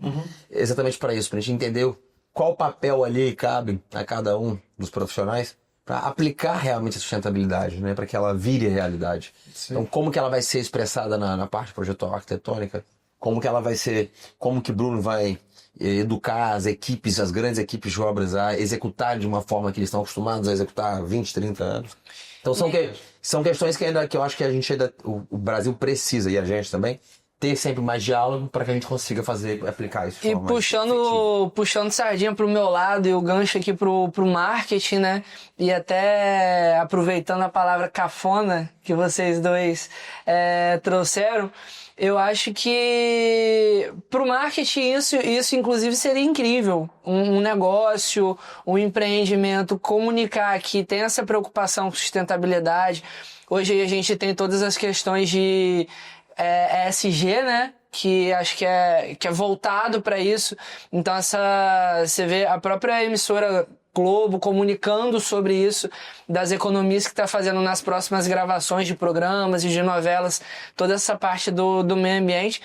S3: é exatamente para isso, para a gente entender qual papel ali cabe a cada um dos profissionais para aplicar realmente a sustentabilidade, né? Para que ela vire realidade.
S4: Sim.
S3: Então, como que ela vai ser expressada na parte projetual arquitetônica? Como que ela vai ser, como que Bruno vai educar as equipes, as grandes equipes de obras a executar de uma forma que eles estão acostumados a executar há 20, 30 anos. Então são questões que eu acho que a gente o Brasil precisa, e a gente também, ter sempre mais diálogo para que a gente consiga aplicar isso de
S1: E
S3: forma mais
S1: puxando sardinha pro meu lado e o gancho aqui pro marketing, né? E até aproveitando a palavra cafona que vocês dois trouxeram, eu acho que pro marketing isso inclusive seria incrível. Um negócio, um empreendimento, comunicar que tem essa preocupação com sustentabilidade. Hoje a gente tem todas as questões de ESG, né? Que acho que é voltado para isso. Então você vê a própria emissora Globo comunicando sobre isso, das economias que está fazendo nas próximas gravações de programas e de novelas, toda essa parte do meio ambiente.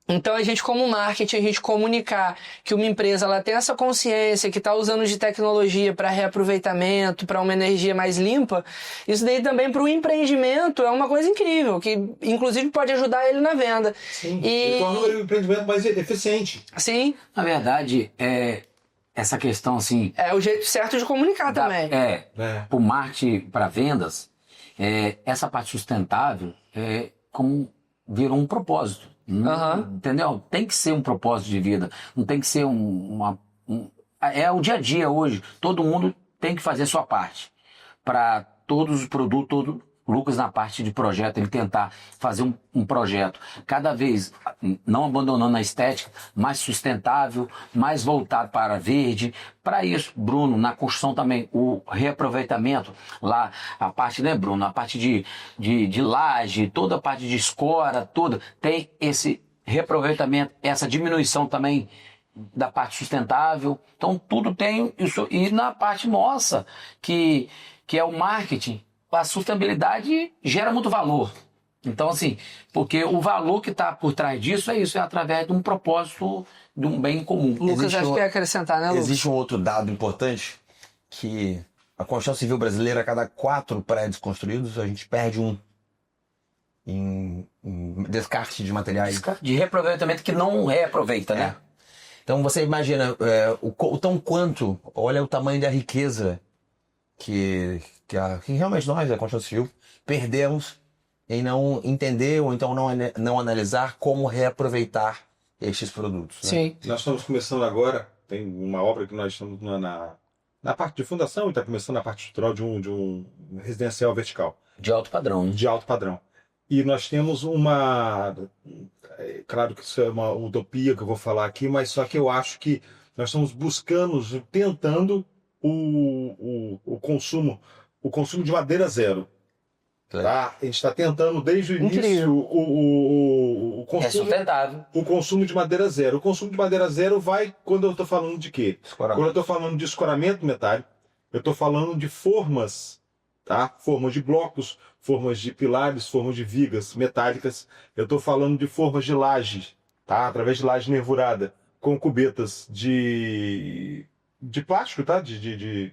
S1: Então a gente como marketing, a gente comunicar que uma empresa ela tem essa consciência, que está usando de tecnologia para reaproveitamento, para uma energia mais limpa, isso daí também para o empreendimento é uma coisa incrível, que inclusive pode ajudar ele na venda.
S4: Sim, e torna o empreendimento mais eficiente.
S1: Sim.
S2: Na verdade, essa questão assim...
S1: É o jeito certo de comunicar também.
S2: Para o marketing, para vendas, essa parte sustentável como virou um propósito. Entendeu? Tem que ser um propósito de vida. Não tem que ser é o dia a dia hoje. Todo mundo tem que fazer a sua parte. Para todos os produtos, todo Lucas na parte de projeto, ele tentar fazer um projeto cada vez não abandonando a estética, mais sustentável, mais voltado para verde. Para isso, Bruno, na construção também, o reaproveitamento, lá a parte, né, Bruno, a parte de laje, toda a parte de escora, toda, tem esse reaproveitamento, essa diminuição também da parte sustentável. Então, tudo tem isso. E na parte nossa, que é o marketing, a sustentabilidade gera muito valor. Então, assim, porque o valor que está por trás disso é através de um propósito, de um bem comum.
S1: Lucas, acho que ia acrescentar, né, Lucas?
S3: Existe um outro dado importante, que a construção civil brasileira, a cada 4 prédios construídos, a gente perde um em descarte de materiais.
S2: De reaproveitamento que não reaproveita, né?
S3: Então, você imagina o tão quanto, olha o tamanho da riqueza que realmente nós, da construção civil, perdemos em não entender ou então não analisar como reaproveitar estes produtos. Né?
S1: Sim.
S4: Nós estamos começando agora, tem uma obra que nós estamos na parte de fundação e está começando a parte estrutural de um residencial vertical.
S2: De alto padrão. Né?
S4: De alto padrão. E nós temos claro que isso é uma utopia que eu vou falar aqui, mas só que eu acho que nós estamos tentando o consumo de madeira zero. Tá? A gente está tentando desde o início o consumo,
S2: sustentável.
S4: O consumo de madeira zero. O consumo de madeira zero vai quando eu estou falando de quê? Quando eu estou falando de escoramento metálico, eu estou falando de formas, tá? Formas de blocos, formas de pilares, formas de vigas metálicas. Eu estou falando de formas de laje, tá? Através de laje nervurada, com cubetas de plástico, tá?
S3: Que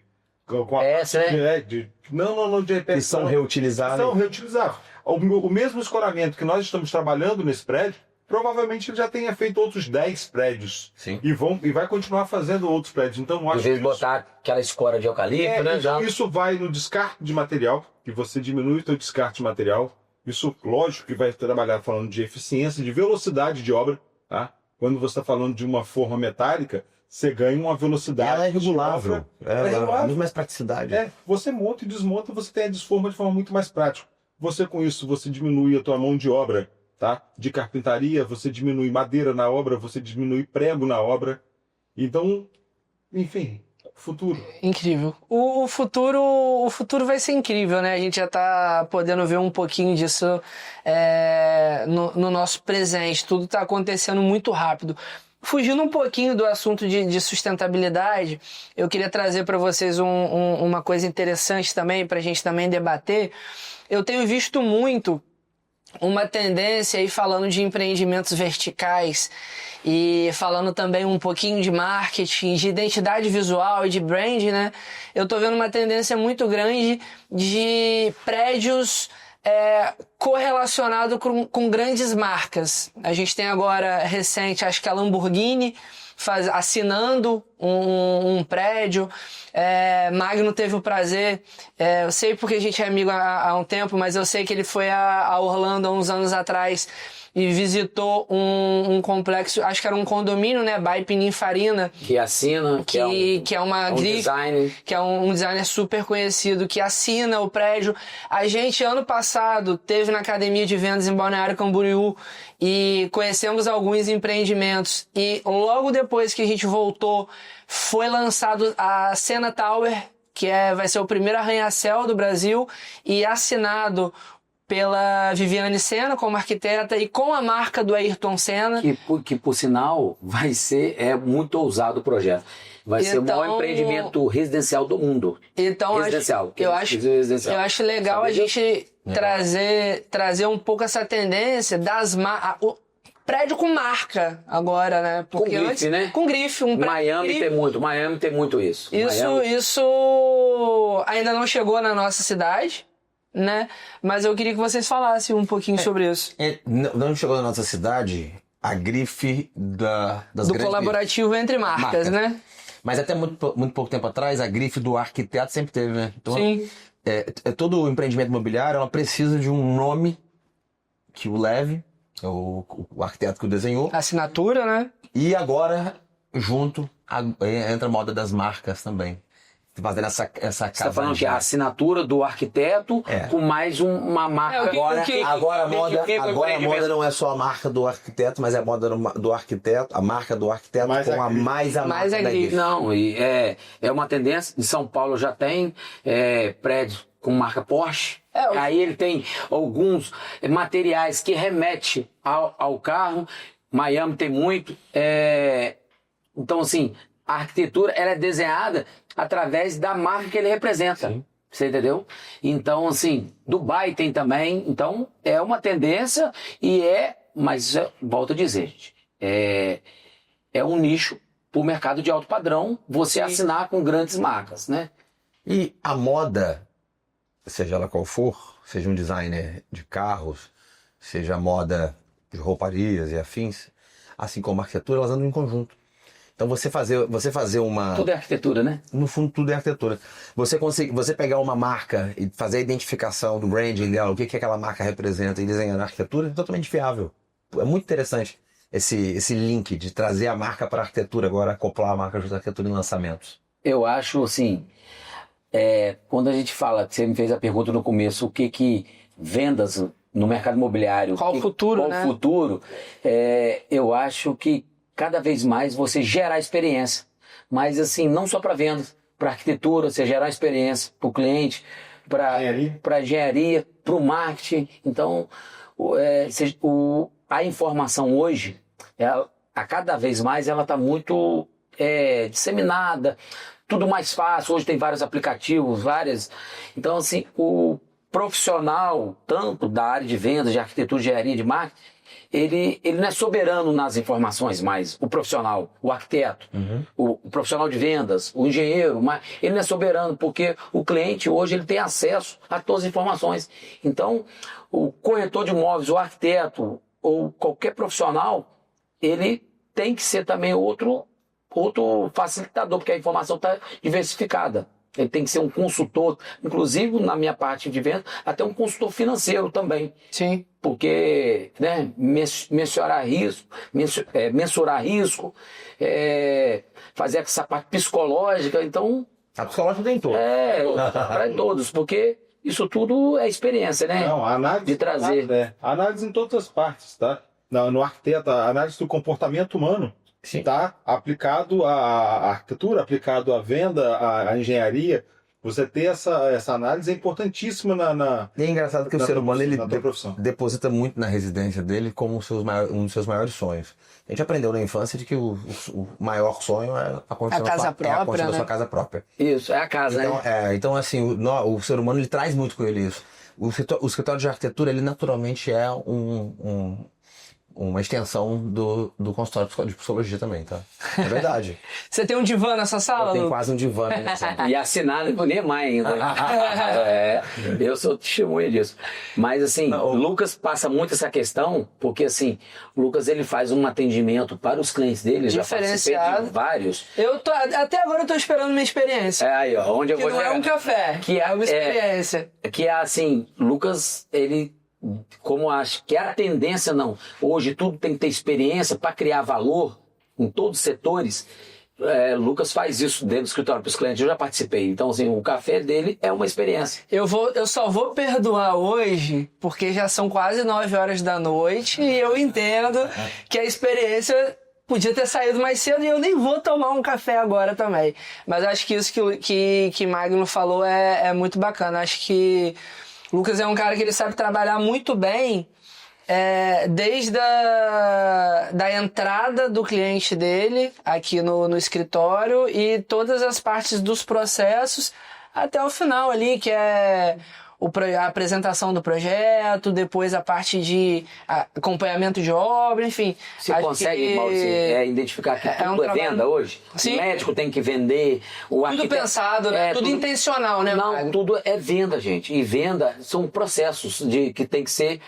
S3: são reutilizáveis.
S4: São reutilizáveis. O mesmo escoramento que nós estamos trabalhando nesse prédio, provavelmente ele já tenha feito outros 10 prédios.
S3: Sim.
S4: E vai continuar fazendo outros prédios. Então, eu acho
S2: Às vezes botar aquela escora de eucalipto, né?
S4: Isso vai no descarte de material, que você diminui o seu descarte de material. Isso, lógico, que vai trabalhar falando de eficiência, de velocidade de obra, tá? Quando você está falando de uma forma metálica, você ganha uma velocidade.
S3: Ela é regulável.
S4: Ela é regulável.
S3: Muito mais praticidade.
S4: Você monta e desmonta, você tem a desforma de forma muito mais prática. Você, com isso, você diminui a tua mão de obra, tá? De carpintaria, você diminui madeira na obra, você diminui prego na obra. Então, enfim, futuro.
S1: Incrível. O futuro vai ser incrível, né? A gente já tá podendo ver um pouquinho disso no nosso presente. Tudo tá acontecendo muito rápido. fugindo um pouquinho do assunto de sustentabilidade, eu queria trazer para vocês uma coisa interessante também, para a gente também debater. Eu tenho visto muito uma tendência aí falando de empreendimentos verticais e falando também um pouquinho de marketing, de identidade visual e de brand, né? Eu tô vendo uma tendência muito grande de prédios correlacionado com grandes marcas. A gente tem agora, recente, acho que a Lamborghini assinando um prédio. Magno teve o prazer, eu sei porque a gente é amigo há um tempo, mas eu sei que ele foi a Orlando há uns anos atrás e visitou um complexo, acho que era um condomínio, né, by Pininfarina.
S2: Que assina,
S1: que é uma grife,
S2: designer.
S1: Que é um designer super conhecido, que assina o prédio. A gente, ano passado, teve na Academia de Vendas em Balneário Camboriú e conhecemos alguns empreendimentos. E logo depois que a gente voltou, foi lançado a Senna Tower, que vai ser o primeiro arranha-céu do Brasil, e assinado pela Viviane Senna como arquiteta e com a marca do Ayrton Senna.
S2: Que por sinal, vai ser muito ousado o projeto. Vai ser o maior empreendimento residencial do mundo.
S1: Então,
S2: residencial.
S1: Eu acho legal a gente trazer um pouco essa tendência das prédio com marca agora, né? Porque
S2: com grife, né?
S1: Com grife.
S2: Miami tem muito isso.
S1: Isso ainda não chegou na nossa cidade, né? Mas eu queria que vocês falassem um pouquinho sobre isso.
S3: Não chegou na nossa cidade a grife das
S1: do
S3: grandes
S1: colaborativo entre marcas, né?
S3: Mas até muito pouco tempo atrás, a grife do arquiteto sempre teve, né? Então,
S1: sim.
S3: Todo o empreendimento imobiliário, ela precisa de um nome que o leve, o arquiteto que o desenhou.
S1: Assinatura, né?
S3: E agora, junto, entra a moda das marcas também. Fazendo essa
S2: Você está falando que a assinatura do arquiteto com mais uma marca.
S3: Agora a moda não é só a marca do arquiteto, mas é a moda do arquiteto, a marca do arquiteto com a marca da grife.
S2: Não, é uma tendência. Em São Paulo já tem prédios com marca Porsche. Aí ele tem alguns materiais que remetem ao carro. Miami tem muito. Então, assim, a arquitetura ela é desenhada através da marca que ele representa. Sim. Você entendeu? Então, assim, Dubai tem também. Então, é uma tendência mas volto a dizer, gente, é um nicho para o mercado de alto padrão você assinar com grandes marcas, né?
S3: E a moda, seja ela qual for, seja um designer de carros, seja a moda de rouparias e afins, assim como a arquitetura, elas andam em conjunto. Então você fazer uma...
S2: Tudo é arquitetura, né?
S3: No fundo, tudo é arquitetura. Você pegar uma marca e fazer a identificação do branding dela, o que aquela marca representa e desenhar na arquitetura, é totalmente viável. É muito interessante esse link de trazer a marca para a arquitetura, agora acoplar a marca junto à arquitetura em lançamentos.
S2: Eu acho, assim, quando a gente fala, você me fez a pergunta no começo, o que vendas no mercado imobiliário...
S1: Qual o futuro, né?
S2: Qual o futuro? Eu acho que cada vez mais você gerar experiência. Mas assim, não só para vendas, para arquitetura, você gerar experiência para o cliente, para engenharia, para o marketing. Então, a informação hoje, a cada vez mais, ela está muito disseminada, tudo mais fácil. Hoje tem vários aplicativos, Então, assim, o profissional, tanto da área de vendas, de arquitetura, de engenharia, de marketing, ele não é soberano nas informações mais, o profissional, o arquiteto, o profissional de vendas, o engenheiro, mas ele não é soberano porque o cliente hoje ele tem acesso a todas as informações. Então, o corretor de imóveis, o arquiteto ou qualquer profissional, ele tem que ser também outro facilitador, porque a informação está diversificada. Ele tem que ser um consultor, inclusive na minha parte de venda, até um consultor financeiro também.
S1: Sim.
S2: Porque, né, mensurar risco, fazer essa parte psicológica, então...
S3: A psicológica tem todos.
S2: Para todos, porque isso tudo é experiência, né?
S4: Não, a análise...
S2: De trazer.
S4: A análise em todas as partes, tá? No arquiteto, a análise do comportamento humano. Tá aplicado à arquitetura, aplicado à venda, à engenharia. Você ter essa análise é importantíssima
S3: E é engraçado que o
S4: na
S3: ser
S4: tua-
S3: humano ele
S4: na tua profissão.
S3: deposita muito na residência dele como um dos seus maiores sonhos. A gente aprendeu na infância de que o maior sonho é a construção,
S1: A casa
S3: da
S1: própria,
S3: construção da
S1: né?
S3: sua casa própria.
S2: Isso, é a casa,
S3: Então,
S2: né?
S3: então assim, o ser humano ele traz muito com ele isso. O escritório de arquitetura, ele naturalmente é uma extensão do consultório de psicologia também, tá? É verdade.
S1: Você tem um divã nessa sala,
S3: Tem
S1: Lu?
S3: quase um divã na minha sala.
S2: E assinado por Neymar ainda. Eu sou testemunha disso. Mas assim,
S3: Não,
S2: o Lucas passa muito essa questão, porque assim, o Lucas ele faz um atendimento para os clientes dele, já participei
S1: Diferenciado.
S2: de vários.
S1: Até agora eu tô esperando minha experiência.
S2: É aí, ó, onde eu
S1: Que
S2: vou
S1: não é
S2: chegar.
S1: um café,
S2: Que
S1: é uma experiência.
S2: Que é assim, Lucas, ele, como acho que a tendência não, hoje tudo tem que ter experiência para criar valor em todos os setores. Lucas faz isso dentro do escritório para os clientes, eu já participei. Então, assim, o café dele é uma experiência.
S1: Eu só vou perdoar hoje, porque já são quase 9 horas da noite e eu entendo que a experiência podia ter saído mais cedo e eu nem vou tomar um café agora também. Mas acho que isso que Magno falou é muito bacana. Acho que o Lucas é um cara que ele sabe trabalhar muito bem desde da entrada do cliente dele aqui no escritório e todas as partes dos processos até o final ali, que é a apresentação do projeto, depois a parte de acompanhamento de obra, enfim.
S2: Você
S1: Acho
S2: consegue,
S1: que
S2: Maurício, identificar que tudo
S1: um
S2: é
S1: trabalho-
S2: venda hoje?
S1: Sim.
S2: O médico tem que vender, o
S1: Tudo
S2: arquiteto...
S1: pensado, né? Tudo intencional, né,
S2: Não,
S1: Magno?
S2: tudo é venda, gente. E venda são processos que tem que ser...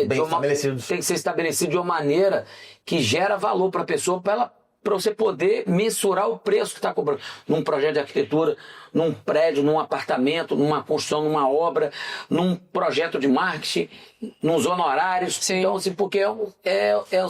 S3: Bem estabelecidos.
S2: Tem que ser estabelecido de uma maneira que gera valor para a pessoa, para você poder mensurar o preço que está cobrando. Num projeto de arquitetura, num prédio, num apartamento, numa construção, numa obra, num projeto de marketing, nos honorários.
S1: Sim.
S2: Então, assim, porque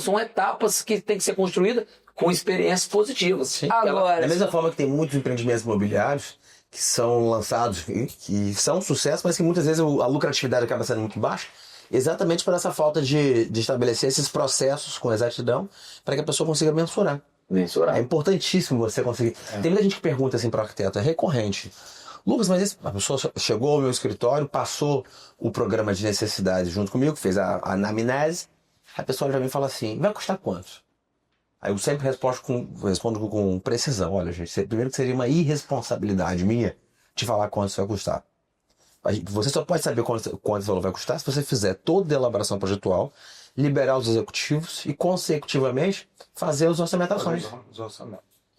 S2: são etapas que tem que ser construídas com experiências positivas.
S3: Sim.
S1: Agora,
S3: Da mesma forma que tem muitos empreendimentos imobiliários que são lançados, que são um sucesso, mas que muitas vezes a lucratividade acaba sendo muito baixa, exatamente por essa falta de estabelecer esses processos com exatidão para que a pessoa consiga mensurar.
S2: Mensurar.
S3: É importantíssimo você conseguir. Tem muita gente que pergunta assim para o arquiteto, é recorrente. Lucas, mas a pessoa chegou ao meu escritório, passou o programa de necessidade junto comigo, fez a anamnese, a pessoa já vem e fala assim, vai custar quanto? Aí eu sempre respondo com precisão. Olha, gente, primeiro que seria uma irresponsabilidade minha de falar quanto isso vai custar. Você só pode saber quanto esse valor vai custar se você fizer toda a elaboração projetual, liberar os executivos e, consecutivamente, fazer as orçamentações.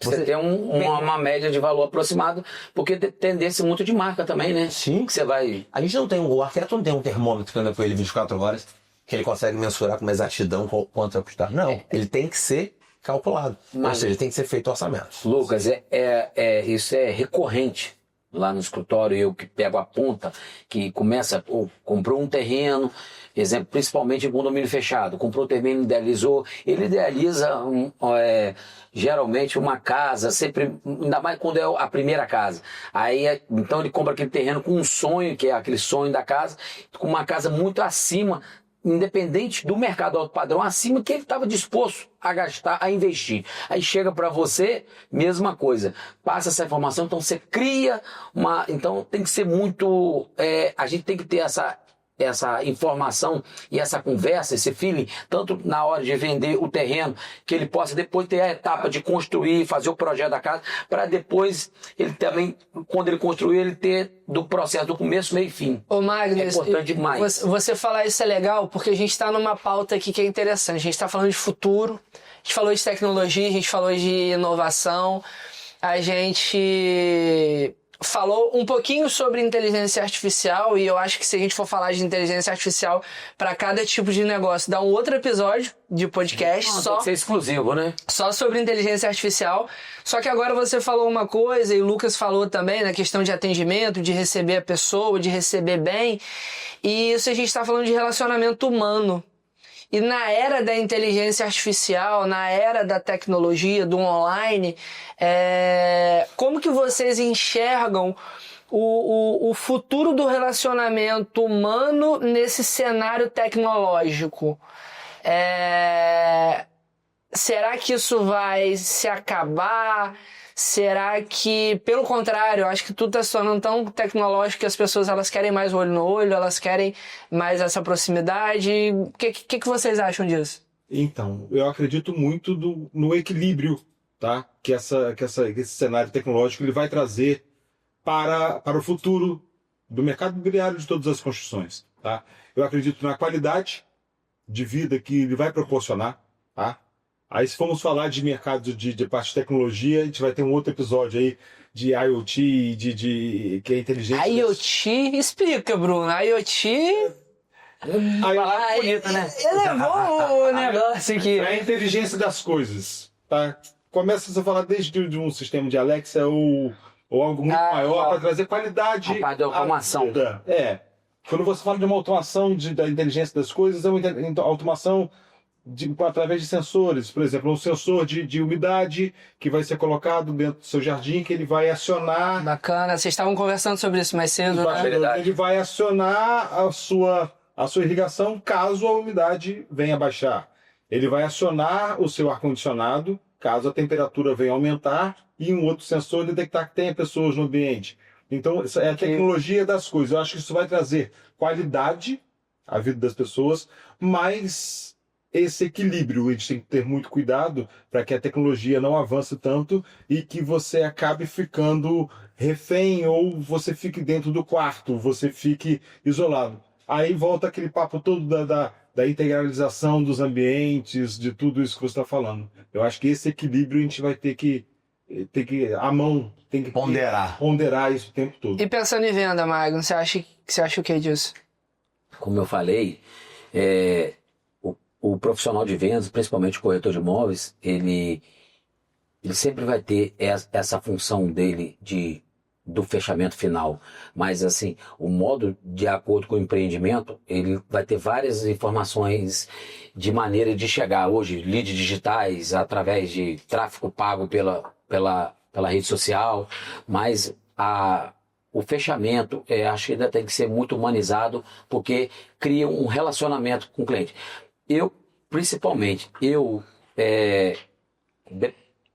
S2: Você tem uma média de valor aproximado, porque tem tendência muito de marca também, né?
S3: Sim.
S2: Que você vai...
S3: A gente não tem, o arquiteto não tem um termômetro que anda com ele 24 horas, que ele consegue mensurar com uma exatidão quanto vai custar. Não, ele tem que ser calculado. Ou seja, tem que ser feito orçamento.
S2: Lucas, isso é recorrente lá no escritório. Eu que pego a ponta, que começa, comprou um terreno, exemplo, principalmente em condomínio fechado, comprou o terreno, idealizou, ele idealiza geralmente uma casa, sempre, ainda mais quando é a primeira casa. Aí, então ele compra aquele terreno com um sonho, que é aquele sonho da casa, com uma casa muito acima, independente do mercado alto padrão, acima que ele estava disposto a gastar, a investir. Aí chega para você, mesma coisa, passa essa informação, então você cria uma... Então tem que ser muito... a gente tem que ter essa informação e essa conversa, esse feeling, tanto na hora de vender o terreno, que ele possa depois ter a etapa de construir, fazer o projeto da casa, para depois ele também, quando ele construir, ele ter do processo do começo, meio e fim.
S1: Ô Magno,
S2: É importante demais.
S1: Você falar isso é legal porque a gente está numa pauta aqui que é interessante. A gente está falando de futuro, a gente falou de tecnologia, a gente falou de inovação, a gente falou um pouquinho sobre inteligência artificial e eu acho que se a gente for falar de inteligência artificial para cada tipo de negócio, dá um outro episódio de podcast
S2: Tem que ser exclusivo, né?
S1: só sobre inteligência artificial. Só que agora você falou uma coisa e o Lucas falou também na questão de atendimento, de receber a pessoa, de receber bem. E isso a gente está falando de relacionamento humano. E na era da inteligência artificial, na era da tecnologia, do online, como que vocês enxergam o futuro do relacionamento humano nesse cenário tecnológico? será que isso vai se acabar? Será que, pelo contrário, eu acho que tudo está se tornando tão tecnológico que as pessoas elas querem mais olho no olho, elas querem mais essa proximidade? O que vocês acham disso?
S4: Então, eu acredito muito no equilíbrio, tá? Que esse cenário tecnológico ele vai trazer para o futuro do mercado imobiliário de todas as construções, tá? Eu acredito na qualidade de vida que ele vai proporcionar, tá? Aí, se formos falar de mercado de parte de tecnologia, a gente vai ter um outro episódio aí de IoT, que é inteligência.
S1: IoT? Explica, Bruno. IoT...
S2: Palavra bonita, né?
S1: Elevou o negócio aqui.
S4: É a inteligência das coisas, tá? Começa a falar desde de um sistema de Alexa ou algo muito maior para trazer qualidade.
S2: A parte da automação.
S4: Quando você fala de uma automação da inteligência das coisas, é uma automação através de sensores. Por exemplo, um sensor de umidade que vai ser colocado dentro do seu jardim, que ele vai acionar...
S1: Bacana. Vocês estavam conversando sobre isso mais cedo, né?
S4: Ele vai acionar a sua irrigação caso a umidade venha baixar. Ele vai acionar o seu ar-condicionado caso a temperatura venha aumentar e um outro sensor detectar que tenha pessoas no ambiente. Então, essa é a tecnologia das coisas. Eu acho que isso vai trazer qualidade à vida das pessoas, mas esse equilíbrio, a gente tem que ter muito cuidado para que a tecnologia não avance tanto e que você acabe ficando refém ou você fique dentro do quarto, você fique isolado. Aí volta aquele papo todo da integralização dos ambientes, de tudo isso que você está falando. Eu acho que esse equilíbrio a gente vai ter que ponderar isso o tempo todo.
S1: E pensando em venda, Magno, você acha o que disso?
S2: Como eu falei, o profissional de vendas, principalmente o corretor de imóveis, ele sempre vai ter essa função dele do fechamento final, mas assim, o modo de acordo com o empreendimento, ele vai ter várias informações de maneira de chegar hoje, leads digitais, através de tráfego pago pela rede social, mas o fechamento, acho que ainda tem que ser muito humanizado, porque cria um relacionamento com o cliente. Principalmente,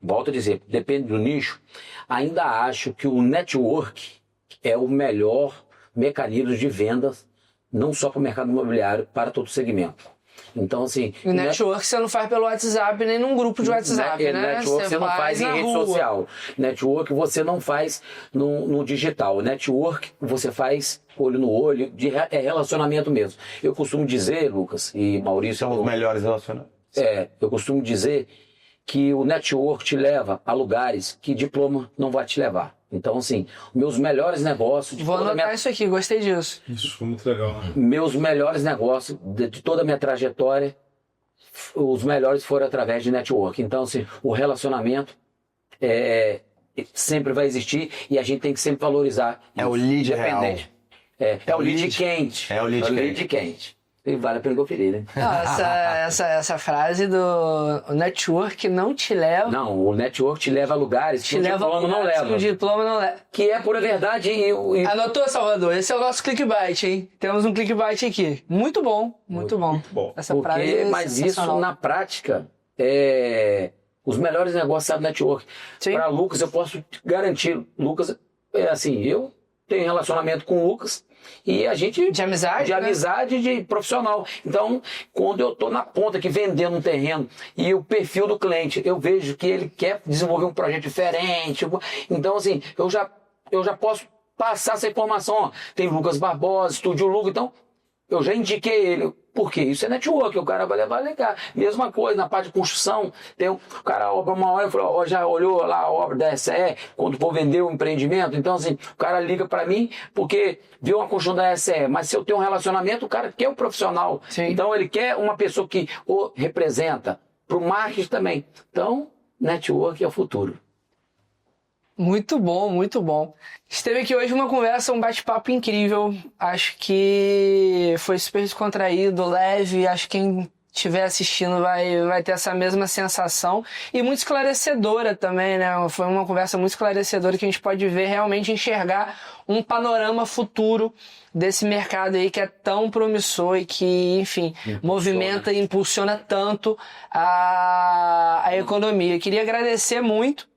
S2: volto a dizer, depende do nicho, ainda acho que o network é o melhor mecanismo de vendas, não só para o mercado imobiliário, para todo segmento. Então, assim...
S1: O network você não faz pelo WhatsApp, nem num grupo de WhatsApp, né?
S2: Network você não faz em rede social. Network você não faz no digital. Network você faz olho no olho, é relacionamento mesmo. Eu costumo dizer, Lucas e Maurício...
S3: São os melhores relacionamentos.
S2: Eu costumo dizer que o network te leva a lugares que diploma não vai te levar. Então, assim, meus melhores negócios...
S1: Vou anotar isso aqui, gostei disso.
S4: Isso foi muito legal, né?
S2: Meus melhores negócios, de toda a minha trajetória, os melhores foram através de network. Então, assim, o relacionamento sempre vai existir e a gente tem que sempre valorizar.
S3: É o lead real.
S2: É o lead quente.
S3: É o lead
S2: quente. E vale a pena conferir, né?
S1: Essa frase do network não te leva...
S2: Não, o network te leva a lugares que o diploma não leva.
S1: O diploma não leva.
S2: Que é pura verdade.
S1: Anotou, Salvador? Esse é o nosso clickbait, hein? Temos um clickbait aqui. Muito bom, muito bom.
S4: Muito bom.
S1: Essa frase
S2: mas isso, na prática, os melhores negócios sabem network. Para Lucas, eu posso garantir, Lucas, eu tenho relacionamento com o Lucas, e a gente...
S1: De amizade?
S2: De amizade, de profissional. Então, quando eu estou na ponta aqui vendendo um terreno e o perfil do cliente, eu vejo que ele quer desenvolver um projeto diferente. Então, assim, eu já posso passar essa informação. Ó, tem Lucas Barbosa, Estúdio Lucas, então eu já indiquei ele. Por quê? Isso é network, o cara vai levar legal. Mesma coisa, na parte de construção, o cara obra uma hora e falou, já olhou lá a obra da SE, quando for vender um empreendimento, então assim, o cara liga para mim porque viu uma construção da SE, mas se eu tenho um relacionamento, o cara quer um profissional.
S1: Sim.
S2: Então ele quer uma pessoa que o representa, para o marketing também. Então, network é o futuro.
S1: Muito bom, muito bom. Esteve aqui hoje uma conversa, um bate-papo incrível. Acho que foi super descontraído, leve. Acho que quem estiver assistindo vai ter essa mesma sensação e muito esclarecedora também, né? Foi uma conversa muito esclarecedora que a gente pode ver, realmente enxergar um panorama futuro desse mercado aí que é tão promissor e que, enfim, movimenta e impulsiona tanto a economia. Eu queria agradecer muito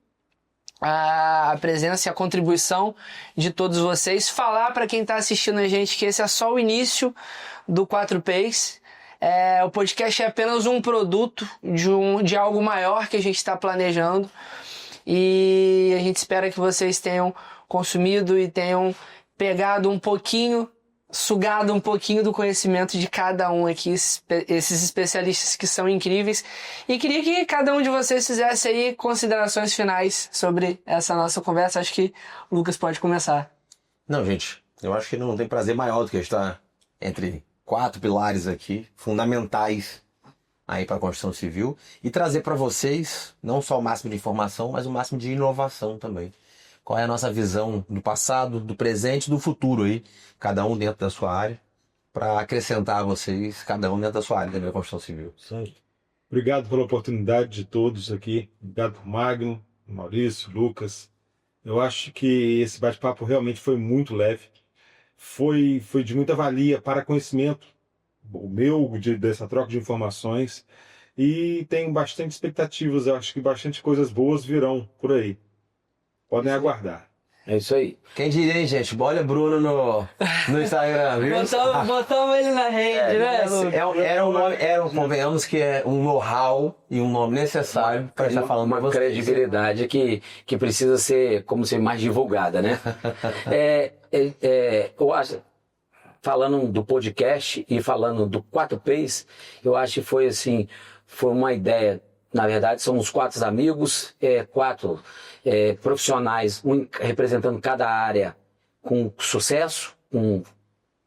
S1: a presença e a contribuição de todos vocês. Falar para quem está assistindo a gente que esse é só o início do 4Ps. O podcast é apenas um produto de algo maior que a gente está planejando e a gente espera que vocês tenham consumido e tenham pegado um pouquinho, sugado um pouquinho do conhecimento de cada um aqui, esses especialistas que são incríveis. E queria que cada um de vocês fizesse aí considerações finais sobre essa nossa conversa. Acho que o Lucas pode começar.
S3: Não, gente, eu acho que não tem prazer maior do que estar entre 4 pilares aqui, fundamentais aí para a construção civil, e trazer para vocês não só o máximo de informação, mas o máximo de inovação também. Qual é a nossa visão do passado, do presente e do futuro aí, cada um dentro da sua área, para acrescentar a vocês, cada um dentro da sua área da construção civil.
S4: Obrigado pela oportunidade de todos aqui. Obrigado por Magno, Maurício, Lucas. Eu acho que esse bate-papo realmente foi muito leve. Foi de muita valia para conhecimento, o meu, dessa troca de informações, e tenho bastante expectativas, eu acho que bastante coisas boas virão por aí. Podem aguardar.
S2: É isso aí.
S3: Quem diria, hein, gente? Olha Bruno no Instagram, viu?
S1: Botamos ele na rede, né, Lucas?
S3: Convenhamos que é um know-how e um nome necessário para estar falando
S2: uma credibilidade que precisa ser mais divulgada, né? Eu acho, falando do podcast e falando do 4Ps, eu acho que foi uma ideia. Na verdade, somos 4 amigos, 4 profissionais, um representando cada área com sucesso.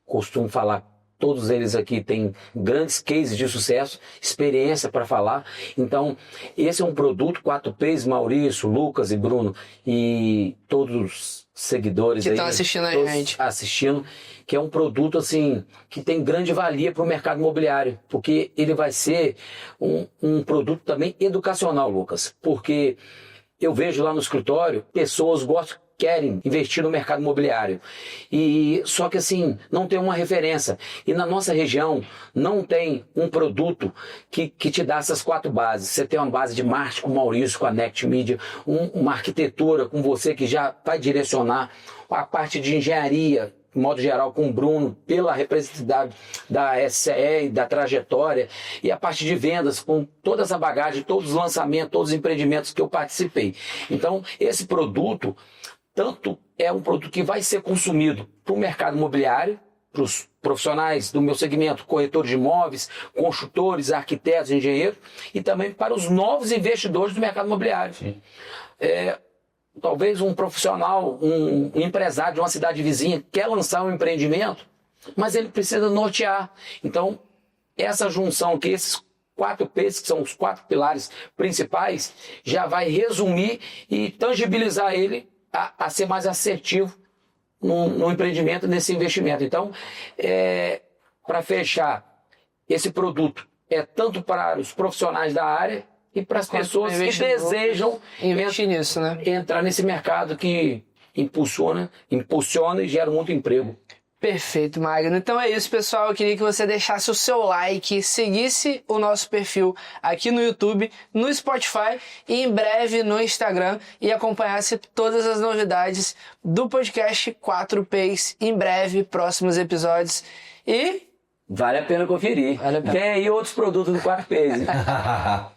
S2: Costumo falar, todos eles aqui têm grandes cases de sucesso, experiência para falar. Então, esse é um produto, 4Ps, Maurício, Lucas e Bruno, e todos os seguidores
S1: que estão assistindo a gente.
S2: Que é um produto que tem grande valia para o mercado imobiliário, porque ele vai ser um produto também educacional, Lucas, porque eu vejo lá no escritório, pessoas querem investir no mercado imobiliário, só que não tem uma referência, e na nossa região não tem um produto que te dá essas 4 bases. Você tem uma base de marketing com o Maurício, com a Nect Media, uma arquitetura com você que já vai direcionar, a parte de engenharia, de modo geral, com o Bruno, pela representatividade da SCE e da trajetória, e a parte de vendas, com toda essa bagagem, todos os lançamentos, todos os empreendimentos que eu participei. Então, esse produto, tanto é um produto que vai ser consumido para o mercado imobiliário, para os profissionais do meu segmento, corretores de imóveis, construtores, arquitetos, engenheiros, e também para os novos investidores do mercado imobiliário. Talvez um profissional, um empresário de uma cidade vizinha quer lançar um empreendimento, mas ele precisa nortear. Então, essa junção que esses 4Ps, que são os 4 pilares principais, já vai resumir e tangibilizar ele a ser mais assertivo no empreendimento, nesse investimento. Então, para fechar, esse produto é tanto para os profissionais da área e para as pessoas que desejam
S1: investir nisso, né?
S2: Entrar nesse mercado que impulsiona e gera muito emprego.
S1: Perfeito, Magno. Então é isso, pessoal. Eu queria que você deixasse o seu like, seguisse o nosso perfil aqui no YouTube, no Spotify e em breve no Instagram, e acompanhasse todas as novidades do podcast 4Ps, em breve, próximos episódios. E
S2: vale a pena conferir. Vem aí outros produtos do 4Ps.